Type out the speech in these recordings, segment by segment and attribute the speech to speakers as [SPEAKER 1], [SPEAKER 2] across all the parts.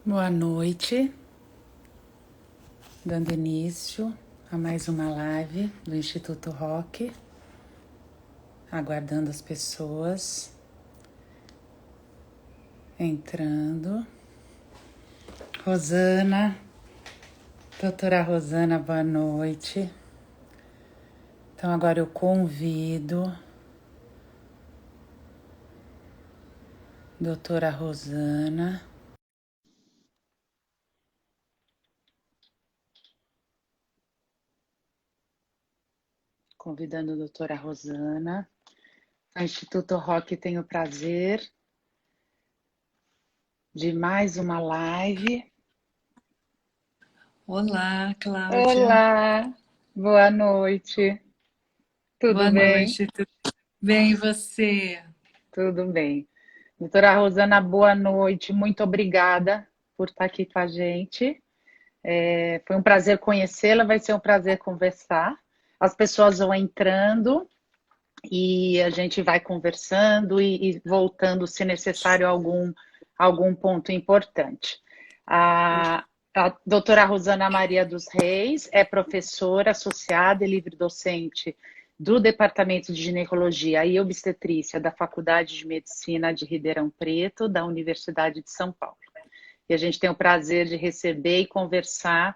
[SPEAKER 1] Boa noite, dando início a mais uma live do Instituto Rock, aguardando as pessoas entrando. Rosana, doutora Rosana, boa noite. Então agora eu convido doutora Rosana. Convidando a doutora Rosana. O Instituto Rock tem o prazer de mais uma live.
[SPEAKER 2] Olá, Cláudia.
[SPEAKER 1] Olá, boa noite. Tudo
[SPEAKER 2] Boa
[SPEAKER 1] bem?
[SPEAKER 2] noite. Tudo bem, e você?
[SPEAKER 1] Tudo bem. Doutora Rosana, boa noite. Muito obrigada por estar aqui com a gente. Foi um prazer conhecê-la, vai ser um prazer conversar. As pessoas vão entrando e a gente vai conversando e voltando, se necessário, a algum ponto importante. A doutora Rosana Maria dos Reis é professora associada e livre-docente do Departamento de Ginecologia e Obstetrícia da Faculdade de Medicina de Ribeirão Preto, da Universidade de São Paulo. E a gente tem o prazer de receber e conversar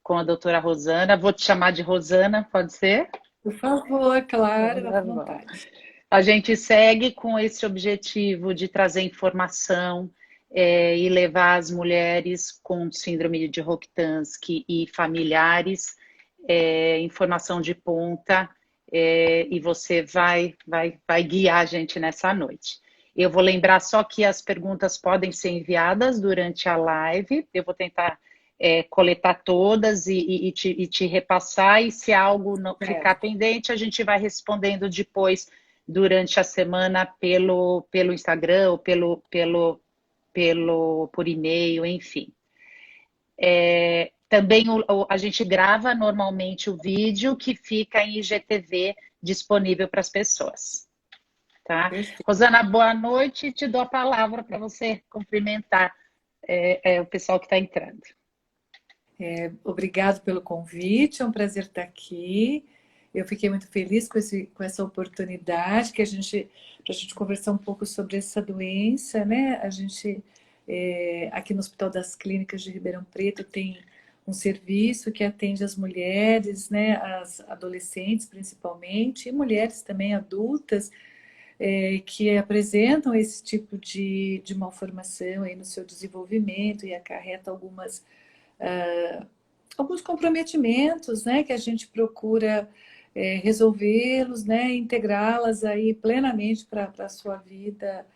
[SPEAKER 1] com a doutora Rosana. Vou te chamar de Rosana, pode ser?
[SPEAKER 2] Por favor, claro, à
[SPEAKER 1] Tá bom.
[SPEAKER 2] vontade.
[SPEAKER 1] A gente segue com esse objetivo de trazer informação e levar as mulheres com síndrome de Rokitansky e familiares informação de ponta, e você vai guiar a gente nessa noite. Eu vou lembrar só que as perguntas podem ser enviadas durante a live. Eu vou tentar coletar todas e te repassar, e se algo não ficar
[SPEAKER 2] Certo.
[SPEAKER 1] pendente, a gente vai respondendo depois durante a semana pelo Instagram ou por e-mail, enfim. Também a gente grava normalmente o vídeo que fica em IGTV disponível para as pessoas. Tá?
[SPEAKER 2] Perfeito.
[SPEAKER 1] Rosana, boa noite. Te dou a palavra para você cumprimentar o pessoal que está entrando.
[SPEAKER 2] Obrigado pelo convite, é um prazer estar aqui. Eu fiquei muito feliz com essa oportunidade para a gente conversar um pouco sobre essa doença, né? Aqui no Hospital das Clínicas de Ribeirão Preto, tem um serviço que atende as mulheres, né? As adolescentes principalmente, e mulheres também adultas, que apresentam esse tipo de malformação aí no seu desenvolvimento e acarreta alguns comprometimentos, né, que a gente procura resolvê-los, né, integrá-las aí plenamente para a sua vida,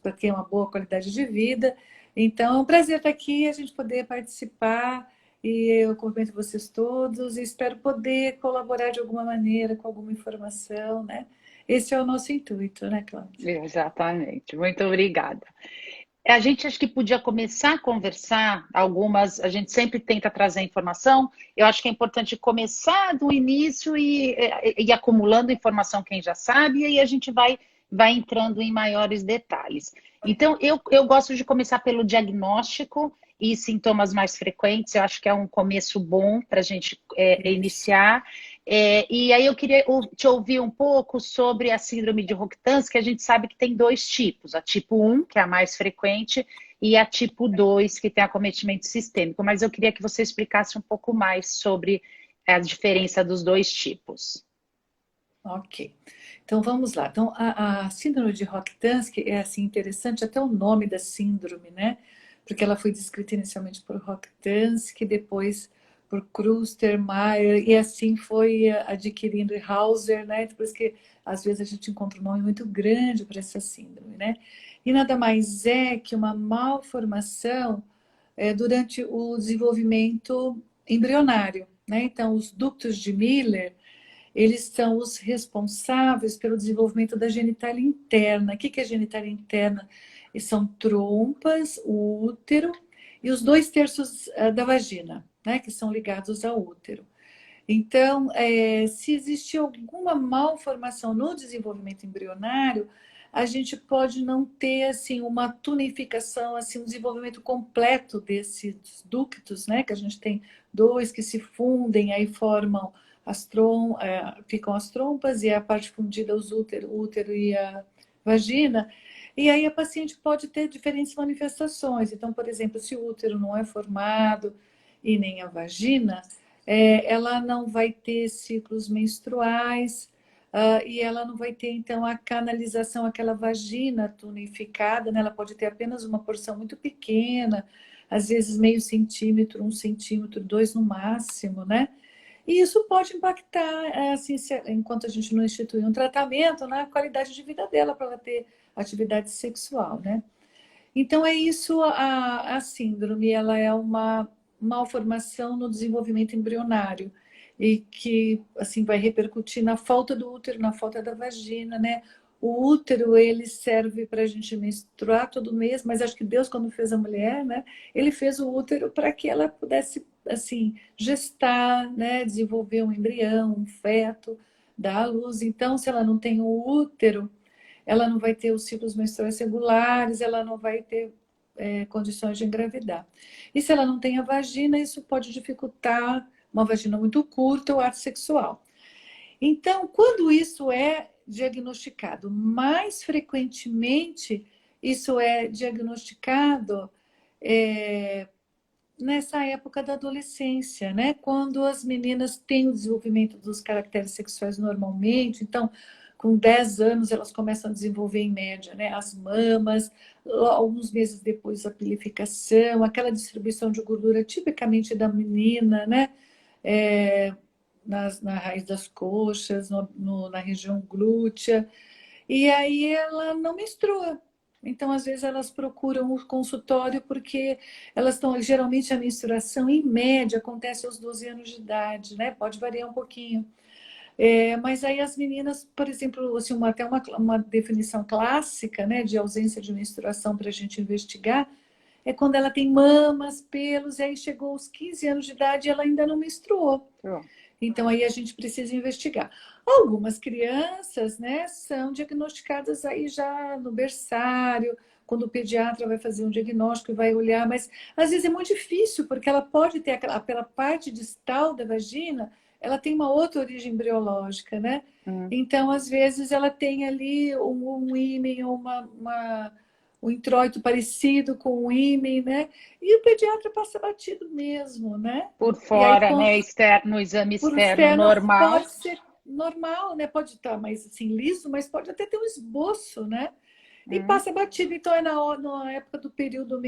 [SPEAKER 2] para ter uma boa qualidade de vida. Então, é um prazer estar aqui, a gente poder participar, e eu cumprimento vocês todos e espero poder colaborar de alguma maneira com alguma informação, né? Esse é o nosso intuito, né, Cláudia?
[SPEAKER 1] Exatamente. Muito obrigada. A gente acho que podia começar a conversar algumas. A gente sempre tenta trazer informação. Eu acho que é importante começar do início e acumulando informação quem já sabe, e aí a gente vai entrando em maiores detalhes. Então, eu gosto de começar pelo diagnóstico e sintomas mais frequentes. Eu acho que é um começo bom para a gente
[SPEAKER 2] Isso.
[SPEAKER 1] iniciar. E aí eu queria te ouvir um pouco sobre a síndrome de Rokitansky, que a gente sabe que tem dois tipos, a tipo 1, que é a mais frequente, e a tipo 2, que tem acometimento sistêmico. Mas eu queria que você explicasse um pouco mais sobre a diferença dos dois tipos.
[SPEAKER 2] Ok. Então vamos lá. Então a síndrome de Rokitansky é assim interessante até o nome da síndrome, né? Porque ela foi descrita inicialmente por Rokitansky, depois por Kruster, Meyer e assim foi adquirindo Hauser, né? Por isso que às vezes a gente encontra um nome muito grande para essa síndrome, né? E nada mais é que uma malformação durante o desenvolvimento embrionário, né? Então os ductos de Miller eles são os responsáveis pelo desenvolvimento da genitália interna. O que é genitália interna? E são trompas, o útero e os 2/3 da vagina, né, que são ligados ao útero. Então, se existe alguma malformação no desenvolvimento embrionário, a gente pode não ter assim uma tonificação, assim um desenvolvimento completo desses ductos, né? Que a gente tem dois que se fundem, aí formam ficam as trompas e a parte fundida o útero e a vagina. E aí a paciente pode ter diferentes manifestações. Então, por exemplo, se o útero não é formado e nem a vagina, ela não vai ter ciclos menstruais, e ela não vai ter, então, a canalização, aquela vagina tonificada, né? Ela pode ter apenas uma porção muito pequena, às vezes meio centímetro, 1 centímetro, 2 no máximo, né? E isso pode impactar, assim, enquanto a gente não institui um tratamento, na qualidade de vida dela, para ela ter atividade sexual, né? Então, é isso, a síndrome, ela é uma malformação no desenvolvimento embrionário e que, assim, vai repercutir na falta do útero, na falta da vagina, né? O útero, ele serve para a gente menstruar todo mês, mas acho que Deus, quando fez a mulher, né? Ele fez o útero para que ela pudesse, assim, gestar, né? Desenvolver um embrião, um feto, dar à luz. Então, se ela não tem o útero, ela não vai ter os ciclos menstruais regulares, ela não vai ter condições de engravidar. E se ela não tem a vagina, isso pode dificultar uma vagina muito curta ou ato sexual. Então, quando isso é diagnosticado, mais frequentemente isso é diagnosticado nessa época da adolescência, né? Quando as meninas têm o desenvolvimento dos caracteres sexuais normalmente, então, com 10 anos, elas começam a desenvolver, em média, né, as mamas, alguns meses depois a pilificação, aquela distribuição de gordura tipicamente da menina, né? É, na raiz das coxas, na região glútea, e aí ela não menstrua. Então, às vezes, elas procuram o consultório porque elas estão, geralmente, a menstruação, em média, acontece aos 12 anos de idade, né? Pode variar um pouquinho. Mas aí as meninas, por exemplo, assim, até uma definição clássica, né, de ausência de menstruação para a gente investigar, é quando ela tem mamas, pelos, e aí chegou aos 15 anos de idade e ela ainda não menstruou.
[SPEAKER 1] Pronto.
[SPEAKER 2] Então, aí a gente precisa investigar. Algumas crianças, né, são diagnosticadas aí já no berçário, quando o pediatra vai fazer um diagnóstico e vai olhar, mas às vezes é muito difícil, porque ela pode ter pela parte distal da vagina, ela tem uma outra origem embriológica, né? Então, às vezes, ela tem ali um ímen, um introito parecido com um ímen, né? E o pediatra passa batido mesmo, né?
[SPEAKER 1] Por
[SPEAKER 2] E aí,
[SPEAKER 1] fora, né? Externo, no exame
[SPEAKER 2] por
[SPEAKER 1] externo
[SPEAKER 2] externo
[SPEAKER 1] normal.
[SPEAKER 2] pode ser normal, né? Pode estar mais assim liso, mas pode até ter um esboço, né? E passa batido. Então é na época do período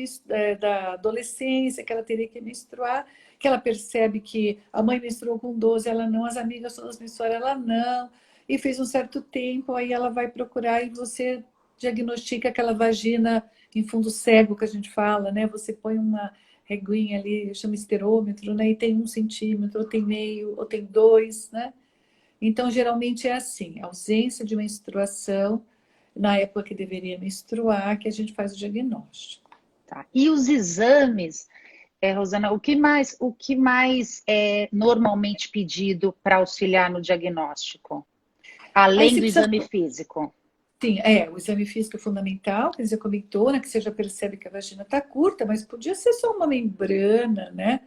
[SPEAKER 2] da adolescência que ela teria que menstruar, que ela percebe que a mãe menstruou com 12, ela não, as amigas todas menstruaram, ela não. E fez um certo tempo, aí ela vai procurar e você diagnostica aquela vagina em fundo cego que a gente fala, né? Você põe uma reguinha ali, chama esterômetro, né? E tem 1 centímetro, ou tem meio, ou tem 2, né? Então, geralmente é assim, ausência de menstruação na época que deveria menstruar, que a gente faz o diagnóstico.
[SPEAKER 1] Tá. E os exames, Rosana, o que mais é normalmente pedido para auxiliar no diagnóstico?
[SPEAKER 2] Aí
[SPEAKER 1] Além
[SPEAKER 2] você
[SPEAKER 1] do
[SPEAKER 2] precisa.
[SPEAKER 1] exame físico?
[SPEAKER 2] Sim, o exame físico é fundamental, quer dizer, comentou, né, que você já percebe que a vagina está curta, mas podia ser só uma membrana, né?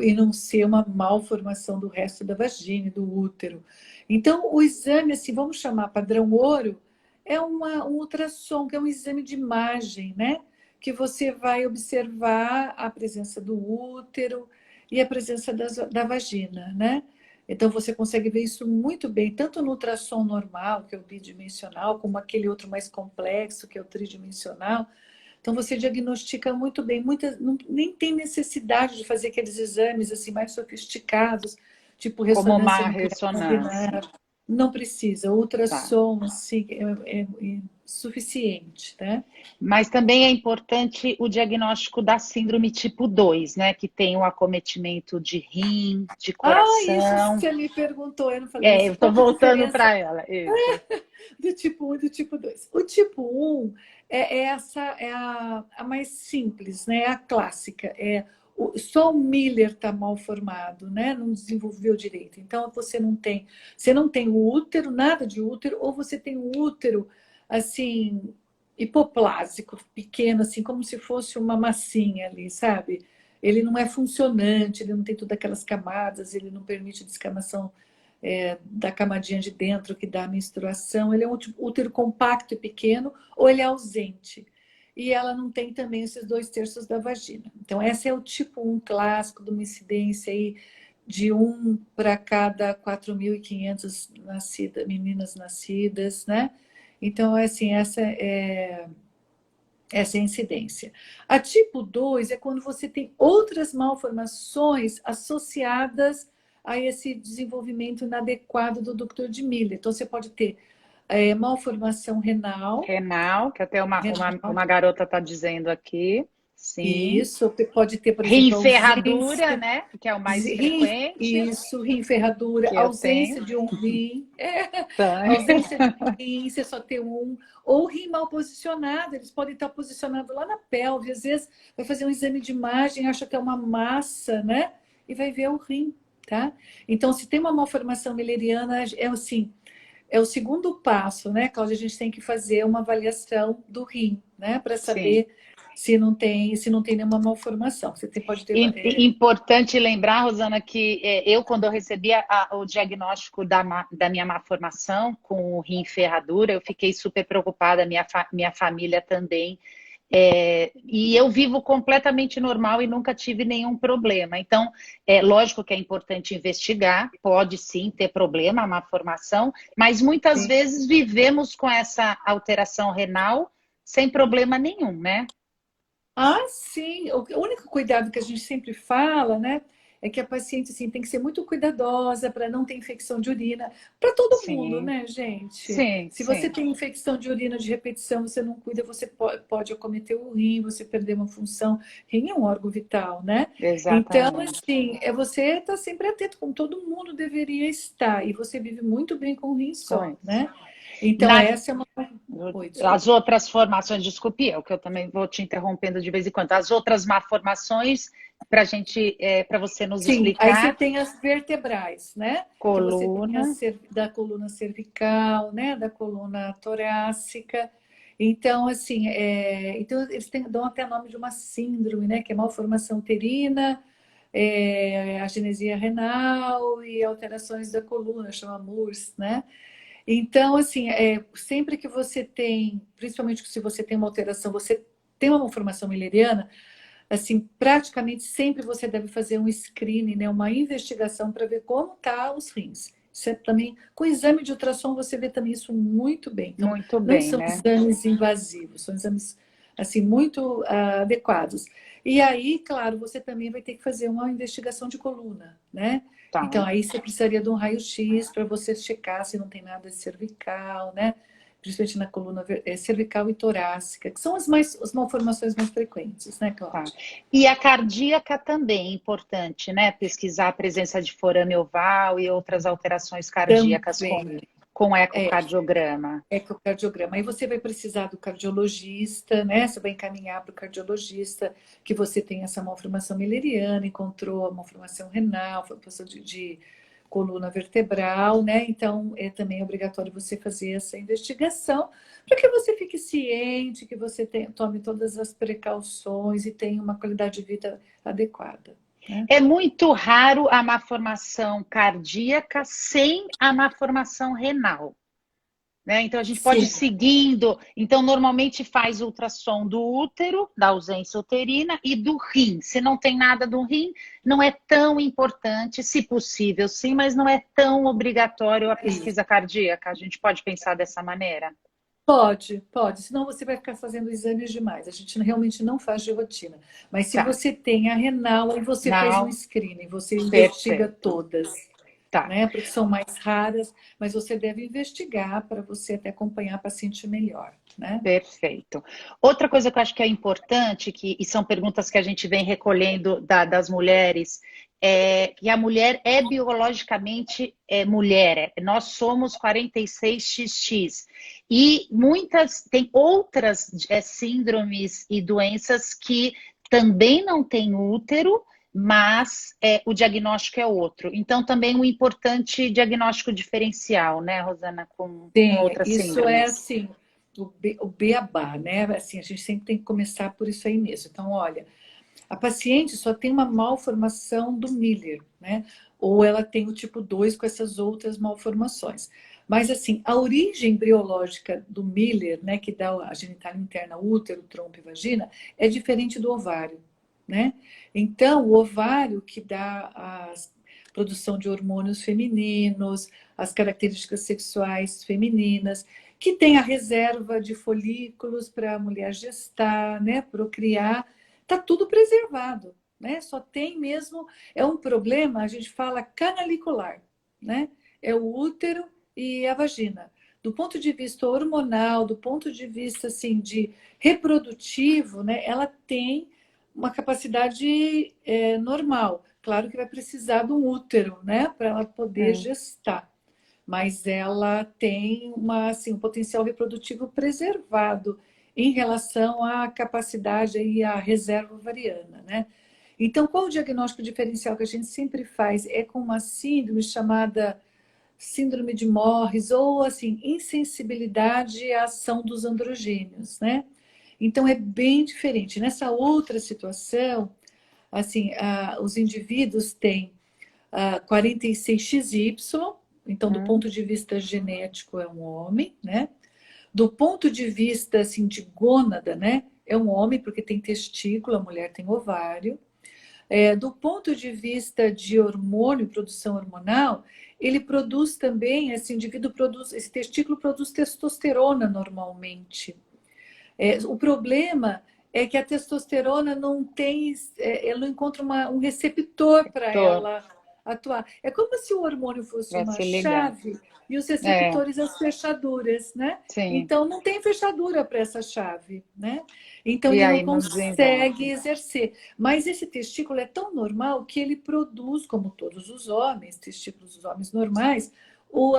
[SPEAKER 2] E não ser uma malformação do resto da vagina e do útero. Então, o exame, assim, vamos chamar padrão ouro, é um ultrassom, que é um exame de imagem, né? Que você vai observar a presença do útero e a presença da vagina, né? Então, você consegue ver isso muito bem, tanto no ultrassom normal, que é o bidimensional, como aquele outro mais complexo, que é o tridimensional. Então, você diagnostica muito bem. Nem tem necessidade de fazer aqueles exames assim mais sofisticados, tipo
[SPEAKER 1] Como
[SPEAKER 2] ressonância
[SPEAKER 1] uma
[SPEAKER 2] nuclear
[SPEAKER 1] ressonância.
[SPEAKER 2] combinar. Não precisa. O
[SPEAKER 1] Tá.
[SPEAKER 2] ultrassom assim, é suficiente, né?
[SPEAKER 1] Mas também é importante o diagnóstico da síndrome tipo 2, né? Que tem o acometimento de rim, de
[SPEAKER 2] Isso
[SPEAKER 1] coração.
[SPEAKER 2] você me perguntou, eu não falei
[SPEAKER 1] Eu
[SPEAKER 2] isso.
[SPEAKER 1] estou
[SPEAKER 2] Qual que é a
[SPEAKER 1] voltando
[SPEAKER 2] diferença
[SPEAKER 1] para ela. Isso.
[SPEAKER 2] do tipo 1 e do tipo 2? O tipo 1 é a mais simples, né? É a clássica. Só o Miller está mal formado, né? Não desenvolveu direito. Então você não tem o útero, nada de útero, ou você tem o útero, assim, hipoplásico, pequeno, assim, como se fosse uma massinha ali, sabe? Ele não é funcionante, ele não tem todas aquelas camadas, ele não permite descamação da camadinha de dentro que dá a menstruação. Ele é um útero compacto e pequeno, ou ele é ausente. E ela não tem também esses 2/3 da vagina. Então, esse é o tipo 1 clássico, de uma incidência aí de 1 para cada 4.500 meninas nascidas, né? Então, assim, essa é a incidência. A tipo 2 é quando você tem outras malformações associadas a esse desenvolvimento inadequado do ducto de Miller. Então, você pode ter malformação renal.
[SPEAKER 1] Renal, que até
[SPEAKER 2] Renal,
[SPEAKER 1] uma garota está dizendo aqui. Sim.
[SPEAKER 2] isso, pode ter, por exemplo,
[SPEAKER 1] Rim-ferradura,
[SPEAKER 2] ausência,
[SPEAKER 1] né? Que é o mais frequente,
[SPEAKER 2] rim ferradura,
[SPEAKER 1] que eu tenho.
[SPEAKER 2] ausência de um rim,
[SPEAKER 1] Tá.
[SPEAKER 2] ausência de um rim, você só ter um, ou rim mal posicionado, eles podem estar posicionados lá na pelve, às vezes vai fazer um exame de imagem, acha que é uma massa, né? E vai ver o rim, tá? Então, se tem uma malformação milleriana, é assim, é o segundo passo, né, Cláudia? A gente tem que fazer uma avaliação do rim, né, para
[SPEAKER 1] Sim.
[SPEAKER 2] saber se não tem nenhuma malformação. Você pode ter.
[SPEAKER 1] Importante lembrar, Rosana, que quando eu recebi o diagnóstico da minha malformação com o rim ferradura, eu fiquei super preocupada, minha família também. E eu vivo completamente normal e nunca tive nenhum problema. Então, lógico que é importante investigar, pode sim ter problema, a malformação, mas muitas vezes vivemos com essa alteração renal sem problema nenhum, né?
[SPEAKER 2] Ah, sim. O único cuidado que a gente sempre fala, né, é que a paciente assim, tem que ser muito cuidadosa para não ter infecção de urina. Para todo mundo,
[SPEAKER 1] Sim,
[SPEAKER 2] né, gente?
[SPEAKER 1] sim,
[SPEAKER 2] Se você
[SPEAKER 1] sim.
[SPEAKER 2] tem infecção de urina de repetição, você não cuida, você pode acometer o rim, você perder uma função. Rim é um órgão vital, né? Então,
[SPEAKER 1] Exatamente.
[SPEAKER 2] assim, você está sempre atento, como todo mundo deveria estar. E você vive muito bem com o rim
[SPEAKER 1] Com
[SPEAKER 2] só,
[SPEAKER 1] isso.
[SPEAKER 2] né? Então,
[SPEAKER 1] Na,
[SPEAKER 2] essa é uma. Oi,
[SPEAKER 1] as
[SPEAKER 2] desculpa.
[SPEAKER 1] outras formações, desculpe, que eu também vou te interrompendo de vez em quando. As outras malformações, para você nos
[SPEAKER 2] Sim, aí você
[SPEAKER 1] explicar,
[SPEAKER 2] tem as vertebrais, né? Então você tem
[SPEAKER 1] coluna.
[SPEAKER 2] da coluna cervical, né? Da coluna torácica. Então, assim, então eles dão até nome de uma síndrome, né? Que é malformação uterina, agenesia renal e alterações da coluna, chama MURS, né? Então, assim, sempre que você tem, principalmente se você tem uma alteração, você tem uma malformação milleriana, assim, praticamente sempre você deve fazer um screening, né, uma investigação para ver como tá os rins. Isso é também, com exame de ultrassom você vê também isso muito bem. Então,
[SPEAKER 1] Muito
[SPEAKER 2] não
[SPEAKER 1] bem,
[SPEAKER 2] são
[SPEAKER 1] né?
[SPEAKER 2] exames invasivos, são exames assim muito adequados. E aí, claro, você também vai ter que fazer uma investigação de coluna, né? Então,
[SPEAKER 1] Tá.
[SPEAKER 2] aí você precisaria de um raio-x para você checar se não tem nada de cervical, né? Principalmente na coluna cervical e torácica, que são as malformações mais frequentes, né,
[SPEAKER 1] Tá.
[SPEAKER 2] Cláudia?
[SPEAKER 1] E a cardíaca também é importante, né? Pesquisar a presença de forame oval e outras alterações cardíacas
[SPEAKER 2] Também
[SPEAKER 1] com
[SPEAKER 2] é
[SPEAKER 1] ecocardiograma.
[SPEAKER 2] ecocardiograma. Aí você vai precisar do cardiologista, né? Você vai encaminhar para o cardiologista que você tem essa malformação milleriana, encontrou a malformação renal, malformação de coluna vertebral, né? Então, é também obrigatório você fazer essa investigação para que você fique ciente, que você tome todas as precauções e tenha uma qualidade de vida adequada, né?
[SPEAKER 1] É muito raro a malformação cardíaca sem a malformação renal. Né? Então, a gente pode ir
[SPEAKER 2] Sim,
[SPEAKER 1] seguindo. Então, normalmente faz ultrassom do útero, da ausência uterina, e do rim. Se não tem nada do rim, não é tão importante, se possível, sim, mas não é tão obrigatório a pesquisa cardíaca. A gente pode pensar dessa maneira?
[SPEAKER 2] pode, senão você vai ficar fazendo exames demais. A gente realmente não faz de rotina. Mas se
[SPEAKER 1] Tá.
[SPEAKER 2] você tem a renal, aí você faz um
[SPEAKER 1] Não,
[SPEAKER 2] screening, você investiga
[SPEAKER 1] perfeito.
[SPEAKER 2] todas,
[SPEAKER 1] Tá.
[SPEAKER 2] né? Porque são mais raras, mas você deve investigar para você até acompanhar a paciente melhor, né?
[SPEAKER 1] Perfeito. Outra coisa que eu acho que é importante, e são perguntas que a gente vem recolhendo das mulheres, é que a mulher é biologicamente mulher. Nós somos 46XX. E muitas, tem outras síndromes e doenças que também não têm útero, mas o diagnóstico é outro. Então, também um importante diagnóstico diferencial, né, Rosana, com
[SPEAKER 2] Tem,
[SPEAKER 1] outras
[SPEAKER 2] isso é
[SPEAKER 1] síndromes.
[SPEAKER 2] assim. o beabá, né? Assim, a gente sempre tem que começar por isso aí mesmo. Então, olha, a paciente só tem uma malformação do Miller, né? Ou ela tem o tipo 2 com essas outras malformações. Mas, assim, a origem embriológica do Miller, né, que dá a genitália interna, útero, trompa e vagina, é diferente do ovário, né? Então, o ovário que dá a produção de hormônios femininos, as características sexuais femininas, que tem a reserva de folículos para a mulher gestar, né, procriar, está tudo preservado, né? Só tem mesmo, é um problema, a gente fala canalicular, né? É o útero e a vagina. Do ponto de vista hormonal, do ponto de vista assim de reprodutivo, né? Ela tem uma capacidade normal. Claro que vai precisar de um útero, né? Para ela poder
[SPEAKER 1] Sim.
[SPEAKER 2] gestar. Mas ela tem assim, um potencial reprodutivo preservado em relação à capacidade e à reserva ovariana, né? Então, qual o diagnóstico diferencial que a gente sempre faz? É com uma síndrome chamada síndrome de Morris ou assim, insensibilidade à ação dos androgênios, né? Então é bem diferente. Nessa outra situação, assim, os indivíduos têm 46XY, então do
[SPEAKER 1] Hum,
[SPEAKER 2] ponto de vista genético é um homem, né? Do ponto de vista assim de gônada, né? É um homem porque tem testículo, a mulher tem ovário. Do ponto de vista de hormônio, produção hormonal, ele produz também, esse indivíduo produz, esse testículo produz testosterona normalmente. O problema é que a testosterona não tem, ela não encontra um receptor para
[SPEAKER 1] tô,
[SPEAKER 2] ela atuar. É como se o hormônio fosse
[SPEAKER 1] vai
[SPEAKER 2] uma
[SPEAKER 1] se ligar.
[SPEAKER 2] chave e os
[SPEAKER 1] É,
[SPEAKER 2] receptores as fechaduras, né?
[SPEAKER 1] sim.
[SPEAKER 2] Então não tem fechadura para essa chave, né? Então
[SPEAKER 1] E
[SPEAKER 2] ele não
[SPEAKER 1] aí não
[SPEAKER 2] consegue
[SPEAKER 1] desenvolve.
[SPEAKER 2] exercer. Mas esse testículo é tão normal que ele produz, como todos os homens, testículos dos homens normais, o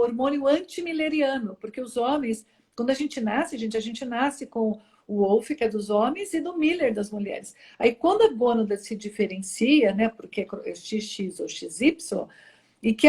[SPEAKER 2] hormônio antimileriano, porque os homens quando a gente nasce, a gente nasce com o Wolff, que é dos homens, e do Miller, das mulheres. Aí, quando a gônada se diferencia, né, porque é XX ou XY, e que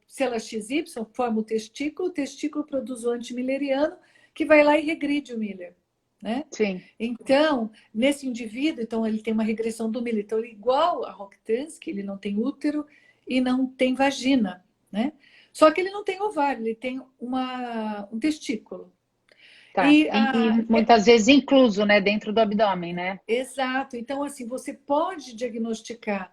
[SPEAKER 2] se ela é XY, forma o testículo produz o antimilleriano, que vai lá e regride o Miller, né?
[SPEAKER 1] Sim.
[SPEAKER 2] Então, nesse indivíduo, então, ele tem uma regressão do Miller. Então, ele é igual a Rokitansky, ele não tem útero e não tem vagina, né? Só que ele não tem ovário, ele tem um testículo.
[SPEAKER 1] Tá.
[SPEAKER 2] E
[SPEAKER 1] E muitas vezes incluso, né, dentro do abdômen, né?
[SPEAKER 2] exato. Então, assim, você pode diagnosticar,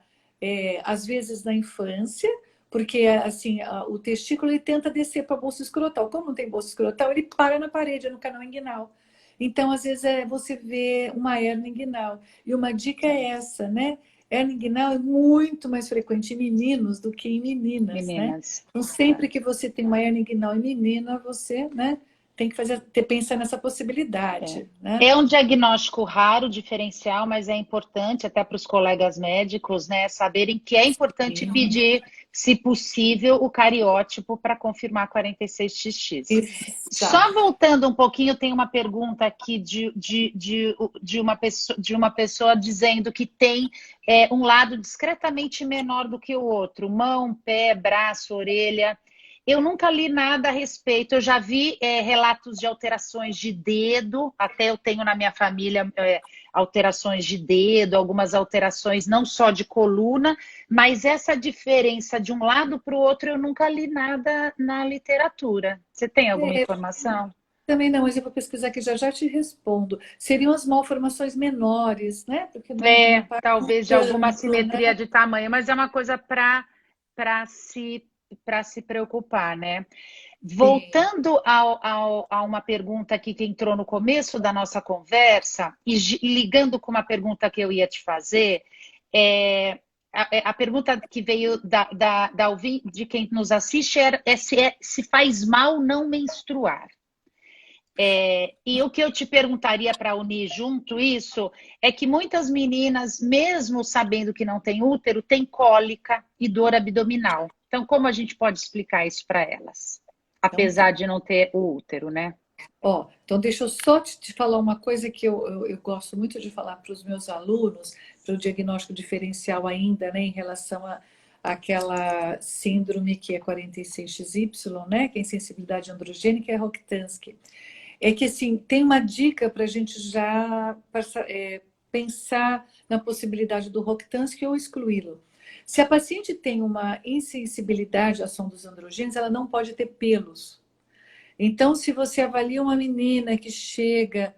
[SPEAKER 2] às vezes, na infância, porque assim, o testículo ele tenta descer para a bolsa escrotal. Como não tem bolsa escrotal, ele para na parede, no canal inguinal. Então, às vezes, você vê uma hernia inguinal. E uma dica é essa, né? Hernia inguinal é muito mais frequente em meninos do que em meninas, né?
[SPEAKER 1] Meninas.
[SPEAKER 2] Então,
[SPEAKER 1] Tá.
[SPEAKER 2] sempre que você tem uma hernia inguinal em menina, você, né, tem que pensar nessa
[SPEAKER 1] É.
[SPEAKER 2] possibilidade, né?
[SPEAKER 1] É um diagnóstico raro, diferencial, mas é importante até para os colegas médicos, né, saberem que é importante
[SPEAKER 2] Sim.
[SPEAKER 1] pedir, se possível, o cariótipo para confirmar 46XX. Só
[SPEAKER 2] Exato.
[SPEAKER 1] voltando um pouquinho, tem uma pergunta aqui de uma pessoa dizendo que tem um lado discretamente menor do que o outro, mão, pé, braço, orelha. Eu nunca li nada a respeito. Eu já vi relatos de alterações de dedo, até eu tenho na minha família alterações de dedo, algumas alterações não só de coluna, mas essa diferença de um lado para o outro eu nunca li nada na literatura. Você tem alguma
[SPEAKER 2] É,
[SPEAKER 1] informação?
[SPEAKER 2] também não, mas eu vou pesquisar que já já te respondo. Seriam as malformações menores, né? Porque não é uma parte
[SPEAKER 1] Talvez de alguma
[SPEAKER 2] tanto, né?
[SPEAKER 1] assimetria de tamanho, mas é uma coisa para se para se preocupar, né?
[SPEAKER 2] Sim.
[SPEAKER 1] Voltando a uma pergunta aqui que entrou no começo da nossa conversa, e ligando com uma pergunta que eu ia te fazer, a pergunta que veio de quem nos assiste se faz mal não menstruar. E o que eu te perguntaria para unir junto isso é que muitas meninas, mesmo sabendo que não tem útero, têm cólica e dor abdominal. Então, como a gente pode explicar isso para elas?
[SPEAKER 2] Então tá.
[SPEAKER 1] Apesar de não ter o útero, né?
[SPEAKER 2] Ó, então deixa eu só te falar uma coisa que eu gosto muito de falar para os meus alunos, para o diagnóstico diferencial ainda, né, em relação aquela síndrome que é 46XY, né? Que é insensibilidade androgênica, é Rokitansky. É que, assim, tem uma dica para a gente já pensar na possibilidade do Rokitansky ou excluí-lo. Se a paciente tem uma insensibilidade à ação dos androgênios, ela não pode ter pelos. Então, se você avalia uma menina que chega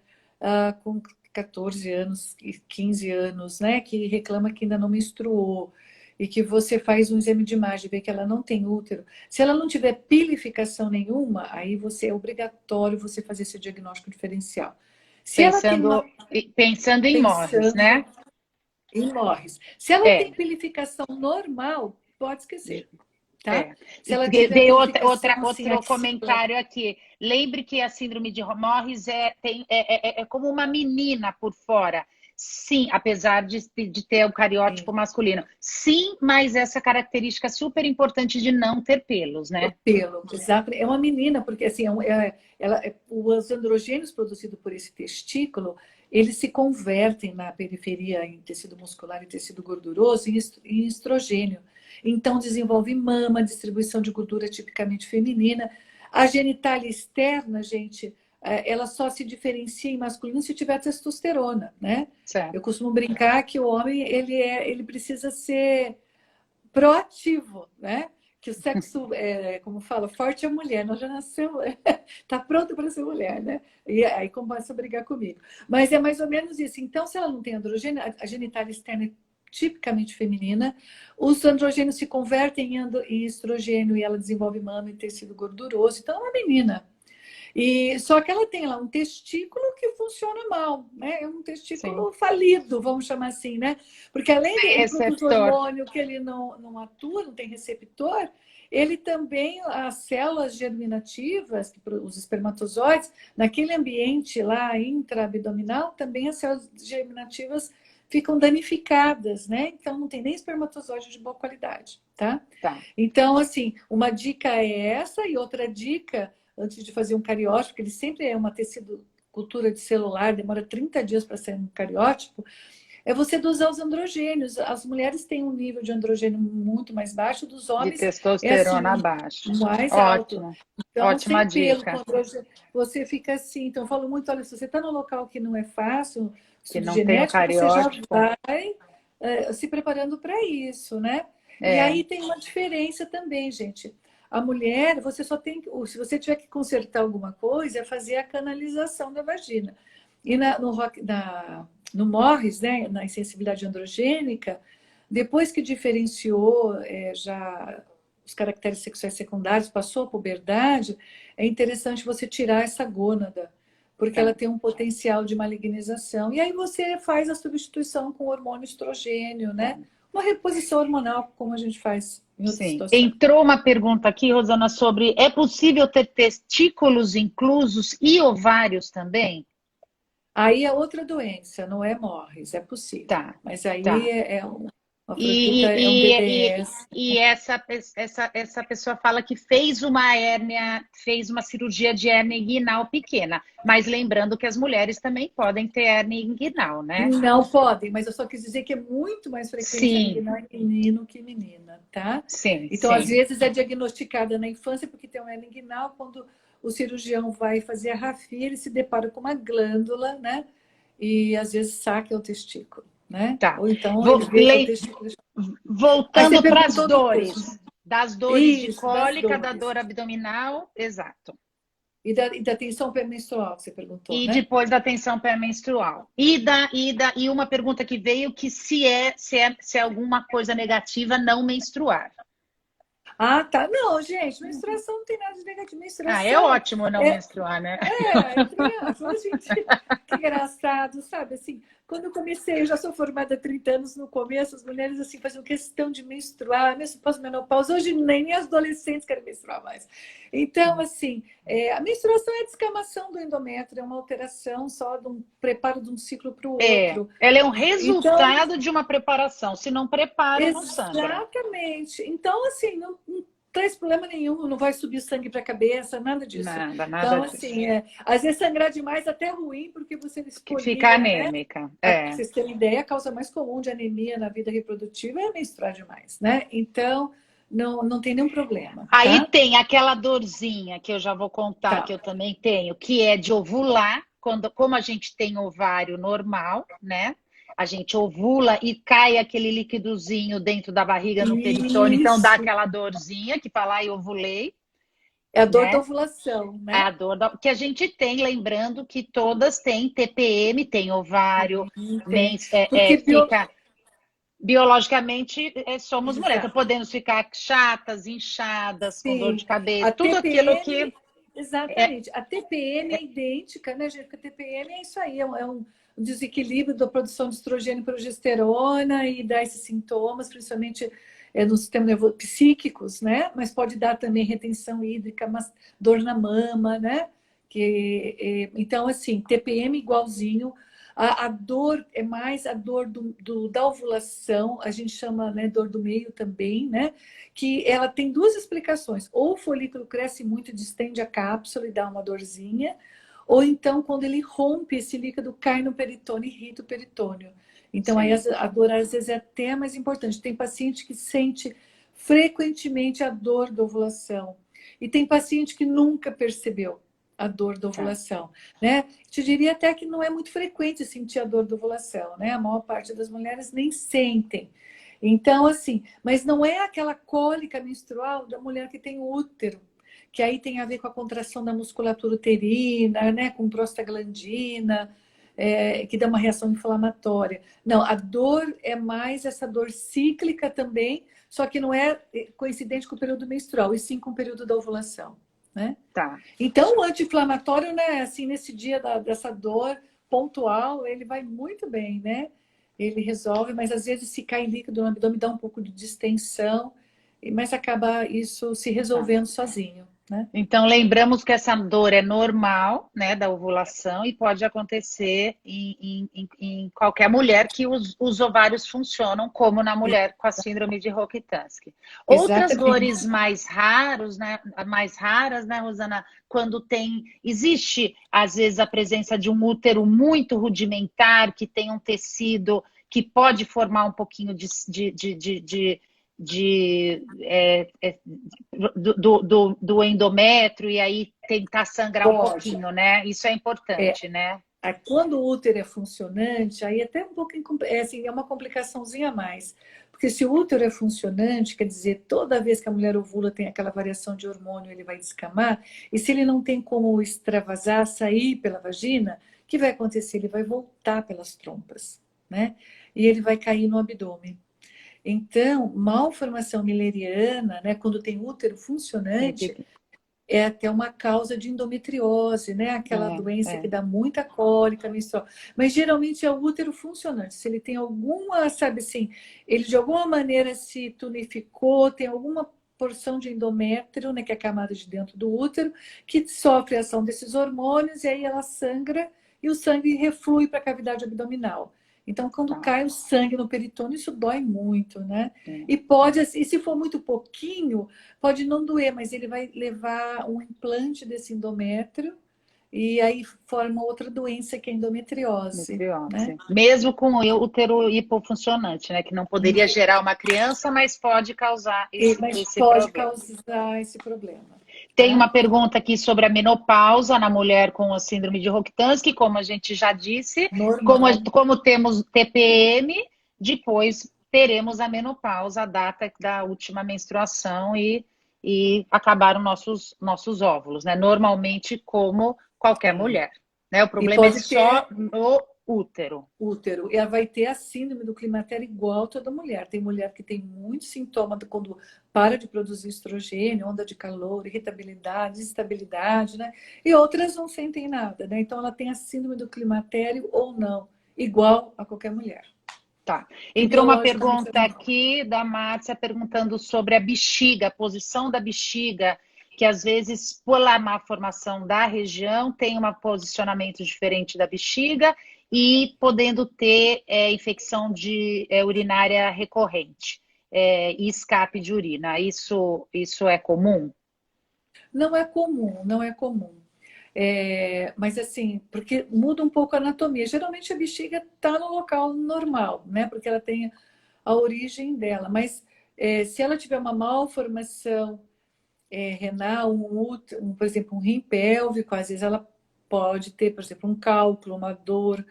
[SPEAKER 2] com 14 anos, 15 anos, né, que reclama que ainda não menstruou, e que você faz um exame de imagem e vê que ela não tem útero, se ela não tiver pilificação nenhuma, aí é obrigatório você fazer esse diagnóstico diferencial. Se ela tem uma...
[SPEAKER 1] Pensando em Morris, né?
[SPEAKER 2] Em Morris. Se ela tem pilificação normal, pode esquecer. Tá? Se ela tiver
[SPEAKER 1] Veio
[SPEAKER 2] outro
[SPEAKER 1] comentário aqui. Lembre que a síndrome de Morris é como uma menina por fora. Sim, apesar de ter o cariótipo masculino. Sim, mas essa característica super importante de não ter pelos, né?
[SPEAKER 2] Pelo, exato. É uma menina, porque assim, os androgênios produzidos por esse testículo, eles se convertem na periferia em tecido muscular e tecido gorduroso em estrogênio. Então, desenvolve mama, distribuição de gordura tipicamente feminina. A genitália externa, gente, ela só se diferencia em masculino se tiver testosterona, né?
[SPEAKER 1] Certo.
[SPEAKER 2] Eu costumo brincar que o homem, ele precisa ser proativo, né? Que o sexo, como fala, forte é a mulher, nós já nascemos, está pronta para ser mulher, né? E aí começa a brigar comigo. Mas é mais ou menos isso. Então, se ela não tem androgênio, a genitália externa é tipicamente feminina, os androgênios se convertem em estrogênio e ela desenvolve mama e tecido gorduroso. Então, é uma menina. E só que ela tem lá um testículo que funciona mal, né? É um testículo falido, vamos chamar assim, né? Porque além de ele produzir hormônio que ele não atua, não tem receptor, ele também, as células germinativas, os espermatozoides, naquele ambiente lá intraabdominal, também as células germinativas ficam danificadas, né? Então não tem nem espermatozoide de boa qualidade, tá? Então, assim, uma dica é essa, e outra dica, antes de fazer um cariótipo, porque ele sempre é uma tecicultura de celular, demora 30 dias para ser um cariótipo, é você dosar os androgênios. As mulheres têm um nível de androgênio muito mais baixo, dos homens
[SPEAKER 1] de testosterona abaixo.
[SPEAKER 2] Mais
[SPEAKER 1] ótimo.
[SPEAKER 2] alto. Então,
[SPEAKER 1] Ótima
[SPEAKER 2] sem
[SPEAKER 1] dica.
[SPEAKER 2] pelo, você fica assim. Então, eu falo muito, olha, se você está num local que não é fácil,
[SPEAKER 1] que não
[SPEAKER 2] genético,
[SPEAKER 1] tem
[SPEAKER 2] você já vai se preparando para isso, né? E aí tem uma diferença também, gente. A mulher, você só tem que... Se você tiver que consertar alguma coisa, é fazer a canalização da vagina. E no Morris, né, na insensibilidade androgênica, depois que diferenciou já os caracteres sexuais secundários, passou a puberdade, é interessante você tirar essa gônada, porque ela tem um potencial de malignização. E aí você faz a substituição com o hormônio estrogênio, né? Uma reposição hormonal, como a gente faz em outras situações.
[SPEAKER 1] Entrou uma pergunta aqui, Rosana, sobre: é possível ter testículos inclusos e ovários também?
[SPEAKER 2] Aí é outra doença, não é Morris, é possível. Mas aí é uma DDS.
[SPEAKER 1] E essa pessoa fala que fez uma hérnia, fez uma cirurgia de hérnia inguinal pequena. Mas lembrando que as mulheres também podem ter hérnia inguinal, né?
[SPEAKER 2] Não podem, mas eu só quis dizer que é muito mais frequente a inguinal em menino que menina, tá? Então, às vezes é diagnosticada na infância porque tem uma hérnia inguinal, quando o cirurgião vai fazer a rafia, ele se depara com uma glândula, né? E às vezes saca o testículo, né? Ou então ele vê o testículo.
[SPEAKER 1] Voltando para as dores. Das dores de cólica, da dor abdominal, exato.
[SPEAKER 2] E da tensão pré-menstrual, que você perguntou,
[SPEAKER 1] e
[SPEAKER 2] né?
[SPEAKER 1] depois da tensão pré-menstrual. E uma pergunta que veio, que se é alguma coisa negativa não menstruar.
[SPEAKER 2] Ah, tá. Não, gente, menstruação não tem nada de negativo. Menstruação
[SPEAKER 1] é ótimo não menstruar, né?
[SPEAKER 2] Que engraçado, sabe? Assim, quando eu comecei, eu já sou formada há 30 anos, no começo, as mulheres assim faziam questão de menstruar, mesmo pós-menopausa. Hoje nem as adolescentes querem menstruar mais. Então, assim, a menstruação é a descamação do endométrio, é uma alteração só de um preparo de um ciclo para o outro.
[SPEAKER 1] Ela é um resultado de uma preparação. Se não prepara, não sangra.
[SPEAKER 2] Exatamente. Então, assim, traz problema nenhum, não vai subir sangue para a cabeça, nada disso.
[SPEAKER 1] Nada
[SPEAKER 2] Então,
[SPEAKER 1] disso.
[SPEAKER 2] assim, às vezes sangrar demais até é ruim, porque você
[SPEAKER 1] Que fica
[SPEAKER 2] escolhia, né?
[SPEAKER 1] anêmica.
[SPEAKER 2] Pra vocês terem ideia, a causa mais comum de anemia na vida reprodutiva é menstruar demais, né? Então, não tem nenhum problema,
[SPEAKER 1] Aí
[SPEAKER 2] tá?
[SPEAKER 1] tem aquela dorzinha que eu já vou contar, que
[SPEAKER 2] Tá.
[SPEAKER 1] eu também tenho, que é de ovular, como a gente tem ovário normal, né? A gente ovula e cai aquele líquidozinho dentro da barriga no peritônio, então dá
[SPEAKER 2] Isso.
[SPEAKER 1] aquela dorzinha que fala, ai, ovulei,
[SPEAKER 2] É a dor da
[SPEAKER 1] né?
[SPEAKER 2] ovulação,
[SPEAKER 1] É
[SPEAKER 2] né?
[SPEAKER 1] a dor que a gente tem, lembrando que todas têm TPM, tem ovário,
[SPEAKER 2] Tem. Porque
[SPEAKER 1] fica biologicamente somos mulheres, então
[SPEAKER 2] Exato.
[SPEAKER 1] podemos ficar chatas, inchadas, com dor de
[SPEAKER 2] Sim.
[SPEAKER 1] cabeça,
[SPEAKER 2] A
[SPEAKER 1] tudo aquilo que
[SPEAKER 2] TPM, exatamente. A TPM é idêntica, né, gente? Porque a TPM é isso aí, é um desequilíbrio da produção de estrogênio e progesterona e dá esses sintomas, principalmente no sistema nervoso psíquicos, né? Mas pode dar também retenção hídrica, dor na mama, né? Então, assim, TPM igualzinho. A dor é mais a dor da ovulação, a gente chama, né, dor do meio também, né? Que ela tem duas explicações. Ou o folículo cresce muito, distende a cápsula e dá uma dorzinha, ou então quando ele rompe, esse líquido cai no peritônio e irrita o peritônio. Então aí
[SPEAKER 1] sim,
[SPEAKER 2] a dor às vezes é até mais importante. Tem paciente que sente frequentemente a dor da ovulação. E tem paciente que nunca percebeu a dor da
[SPEAKER 1] tá.
[SPEAKER 2] ovulação, né? Te diria até que não é muito frequente sentir a dor da ovulação, né? A maior parte das mulheres nem sentem. Então, assim, mas não é aquela cólica menstrual da mulher que tem útero, que aí tem a ver com a contração da musculatura uterina, né? Com prostaglandina, que dá uma reação inflamatória. Não, a dor é mais essa dor cíclica também, só que não é coincidente com o período menstrual, e sim com o período da ovulação, né?
[SPEAKER 1] Tá.
[SPEAKER 2] Então, o anti-inflamatório, né, assim, nesse dia dessa dor pontual, ele vai muito bem, né? Ele resolve, mas às vezes se cai líquido no abdômen, dá um pouco de distensão, mas acaba isso se
[SPEAKER 1] Tá.
[SPEAKER 2] resolvendo sozinho, né?
[SPEAKER 1] Então, lembramos que essa dor é normal, né, da ovulação e pode acontecer em qualquer mulher que os ovários funcionam, como na mulher com a síndrome de Rokitansky. Outras dores
[SPEAKER 2] Exatamente.
[SPEAKER 1] mais raras, né, Rosana, quando existe às vezes a presença de um útero muito rudimentar, que tem um tecido que pode formar um pouquinho do endométrio e aí tentar sangrar um
[SPEAKER 2] Pode.
[SPEAKER 1] pouquinho, né? Isso é importante, né?
[SPEAKER 2] Quando o útero é funcionante, aí até um pouco assim, é uma complicaçãozinha a mais. Porque se o útero é funcionante, quer dizer, toda vez que a mulher ovula tem aquela variação de hormônio, ele vai descamar, e se ele não tem como extravasar, sair pela vagina, o que vai acontecer? Ele vai voltar pelas trompas, né? E ele vai cair no abdômen. Então, malformação mileriana, né, quando tem útero funcionante, é até uma causa de endometriose, né? Aquela doença que
[SPEAKER 1] É.
[SPEAKER 2] dá muita cólica menstrual. Mas geralmente é o útero funcionante. Se ele tem alguma, sabe assim, ele de alguma maneira se tonificou, tem alguma porção de endométrio, né, que é a camada de dentro do útero, que sofre a ação desses hormônios e aí ela sangra e o sangue reflui para a cavidade abdominal. Então, quando
[SPEAKER 1] Tá.
[SPEAKER 2] cai o sangue no peritônio, isso dói muito, né?
[SPEAKER 1] É.
[SPEAKER 2] E pode, e se for muito pouquinho, pode não doer, mas ele vai levar um implante desse endométrio e aí forma outra doença que é a endometriose, né?
[SPEAKER 1] Endometriose. Mesmo com o útero hipofuncionante, né? Que não poderia gerar uma criança, mas pode causar
[SPEAKER 2] Mas
[SPEAKER 1] esse
[SPEAKER 2] pode
[SPEAKER 1] problema.
[SPEAKER 2] causar esse problema,
[SPEAKER 1] Tem
[SPEAKER 2] tá?
[SPEAKER 1] uma pergunta aqui sobre a menopausa na mulher com a síndrome de Rokitansky, como a gente já disse,
[SPEAKER 2] Normal.
[SPEAKER 1] como temos TPM, depois teremos a menopausa, a data da última menstruação e acabaram nossos óvulos, né? Normalmente, como qualquer
[SPEAKER 2] Sim.
[SPEAKER 1] mulher, né? O
[SPEAKER 2] E
[SPEAKER 1] problema é
[SPEAKER 2] pode
[SPEAKER 1] só
[SPEAKER 2] ter
[SPEAKER 1] no útero.
[SPEAKER 2] útero. E ela vai ter a síndrome do climatério igual toda mulher. Tem mulher que tem muito sintoma quando para de produzir estrogênio, onda de calor, irritabilidade, instabilidade, né? E outras não sentem nada, né? Então ela tem a síndrome do climatério ou não, igual a qualquer mulher.
[SPEAKER 1] Tá.
[SPEAKER 2] Que
[SPEAKER 1] Entrou uma
[SPEAKER 2] biologicamente é
[SPEAKER 1] pergunta
[SPEAKER 2] normal.
[SPEAKER 1] aqui da Márcia perguntando sobre a bexiga, a posição da bexiga, que às vezes, pela má formação da região, tem um posicionamento diferente da bexiga e podendo ter infecção urinária recorrente. e escape de urina. Isso é comum?
[SPEAKER 2] Não é comum, não é comum. Mas assim, porque muda um pouco a anatomia. Geralmente a bexiga está no local normal, né? Porque ela tem a origem dela. Mas se ela tiver uma malformação renal, por exemplo, um rim pélvico, às vezes ela pode ter, por exemplo, um cálculo, uma dor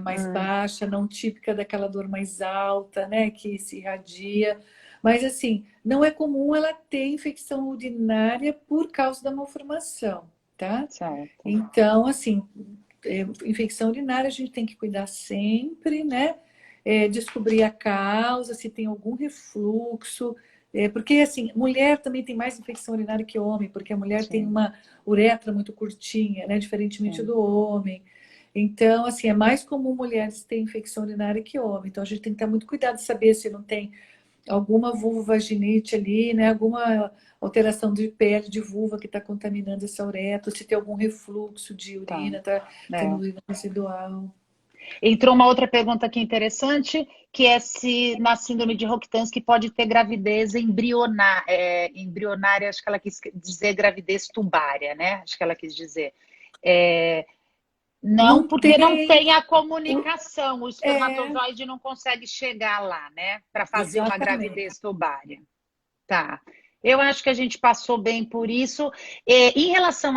[SPEAKER 2] mais
[SPEAKER 1] Hum,
[SPEAKER 2] baixa, não típica daquela dor mais alta, né, que se irradia. Mas assim, não é comum ela ter infecção urinária por causa da malformação, tá?
[SPEAKER 1] certo.
[SPEAKER 2] Então, assim, infecção urinária a gente tem que cuidar sempre, né? Descobrir a causa, se tem algum refluxo. Porque, assim, mulher também tem mais infecção urinária que homem, porque a mulher tem
[SPEAKER 1] Sim,
[SPEAKER 2] uma uretra muito curtinha, né? Diferentemente
[SPEAKER 1] sim.
[SPEAKER 2] do homem. Então, assim, é mais comum mulheres terem infecção urinária que homem. Então, a gente tem que ter muito cuidado de saber se não tem alguma vulvovaginite ali, né? Alguma alteração de pele de vulva que está contaminando essa uretra, se tem algum refluxo de
[SPEAKER 1] Tá.
[SPEAKER 2] urina, está tendo
[SPEAKER 1] É.
[SPEAKER 2] urina residual.
[SPEAKER 1] Entrou uma outra pergunta aqui interessante, que é se na síndrome de Rokitansky pode ter gravidez embrionária, acho que ela quis dizer gravidez tubária, né? Acho que ela quis dizer. É, não,
[SPEAKER 2] Não
[SPEAKER 1] porque não
[SPEAKER 2] tem.
[SPEAKER 1] tem a comunicação, o
[SPEAKER 2] É,
[SPEAKER 1] espermatozoide não consegue chegar lá, né? Para fazer uma
[SPEAKER 2] exatamente.
[SPEAKER 1] gravidez tubária. Tá. Eu acho que a gente passou bem por isso. Em relação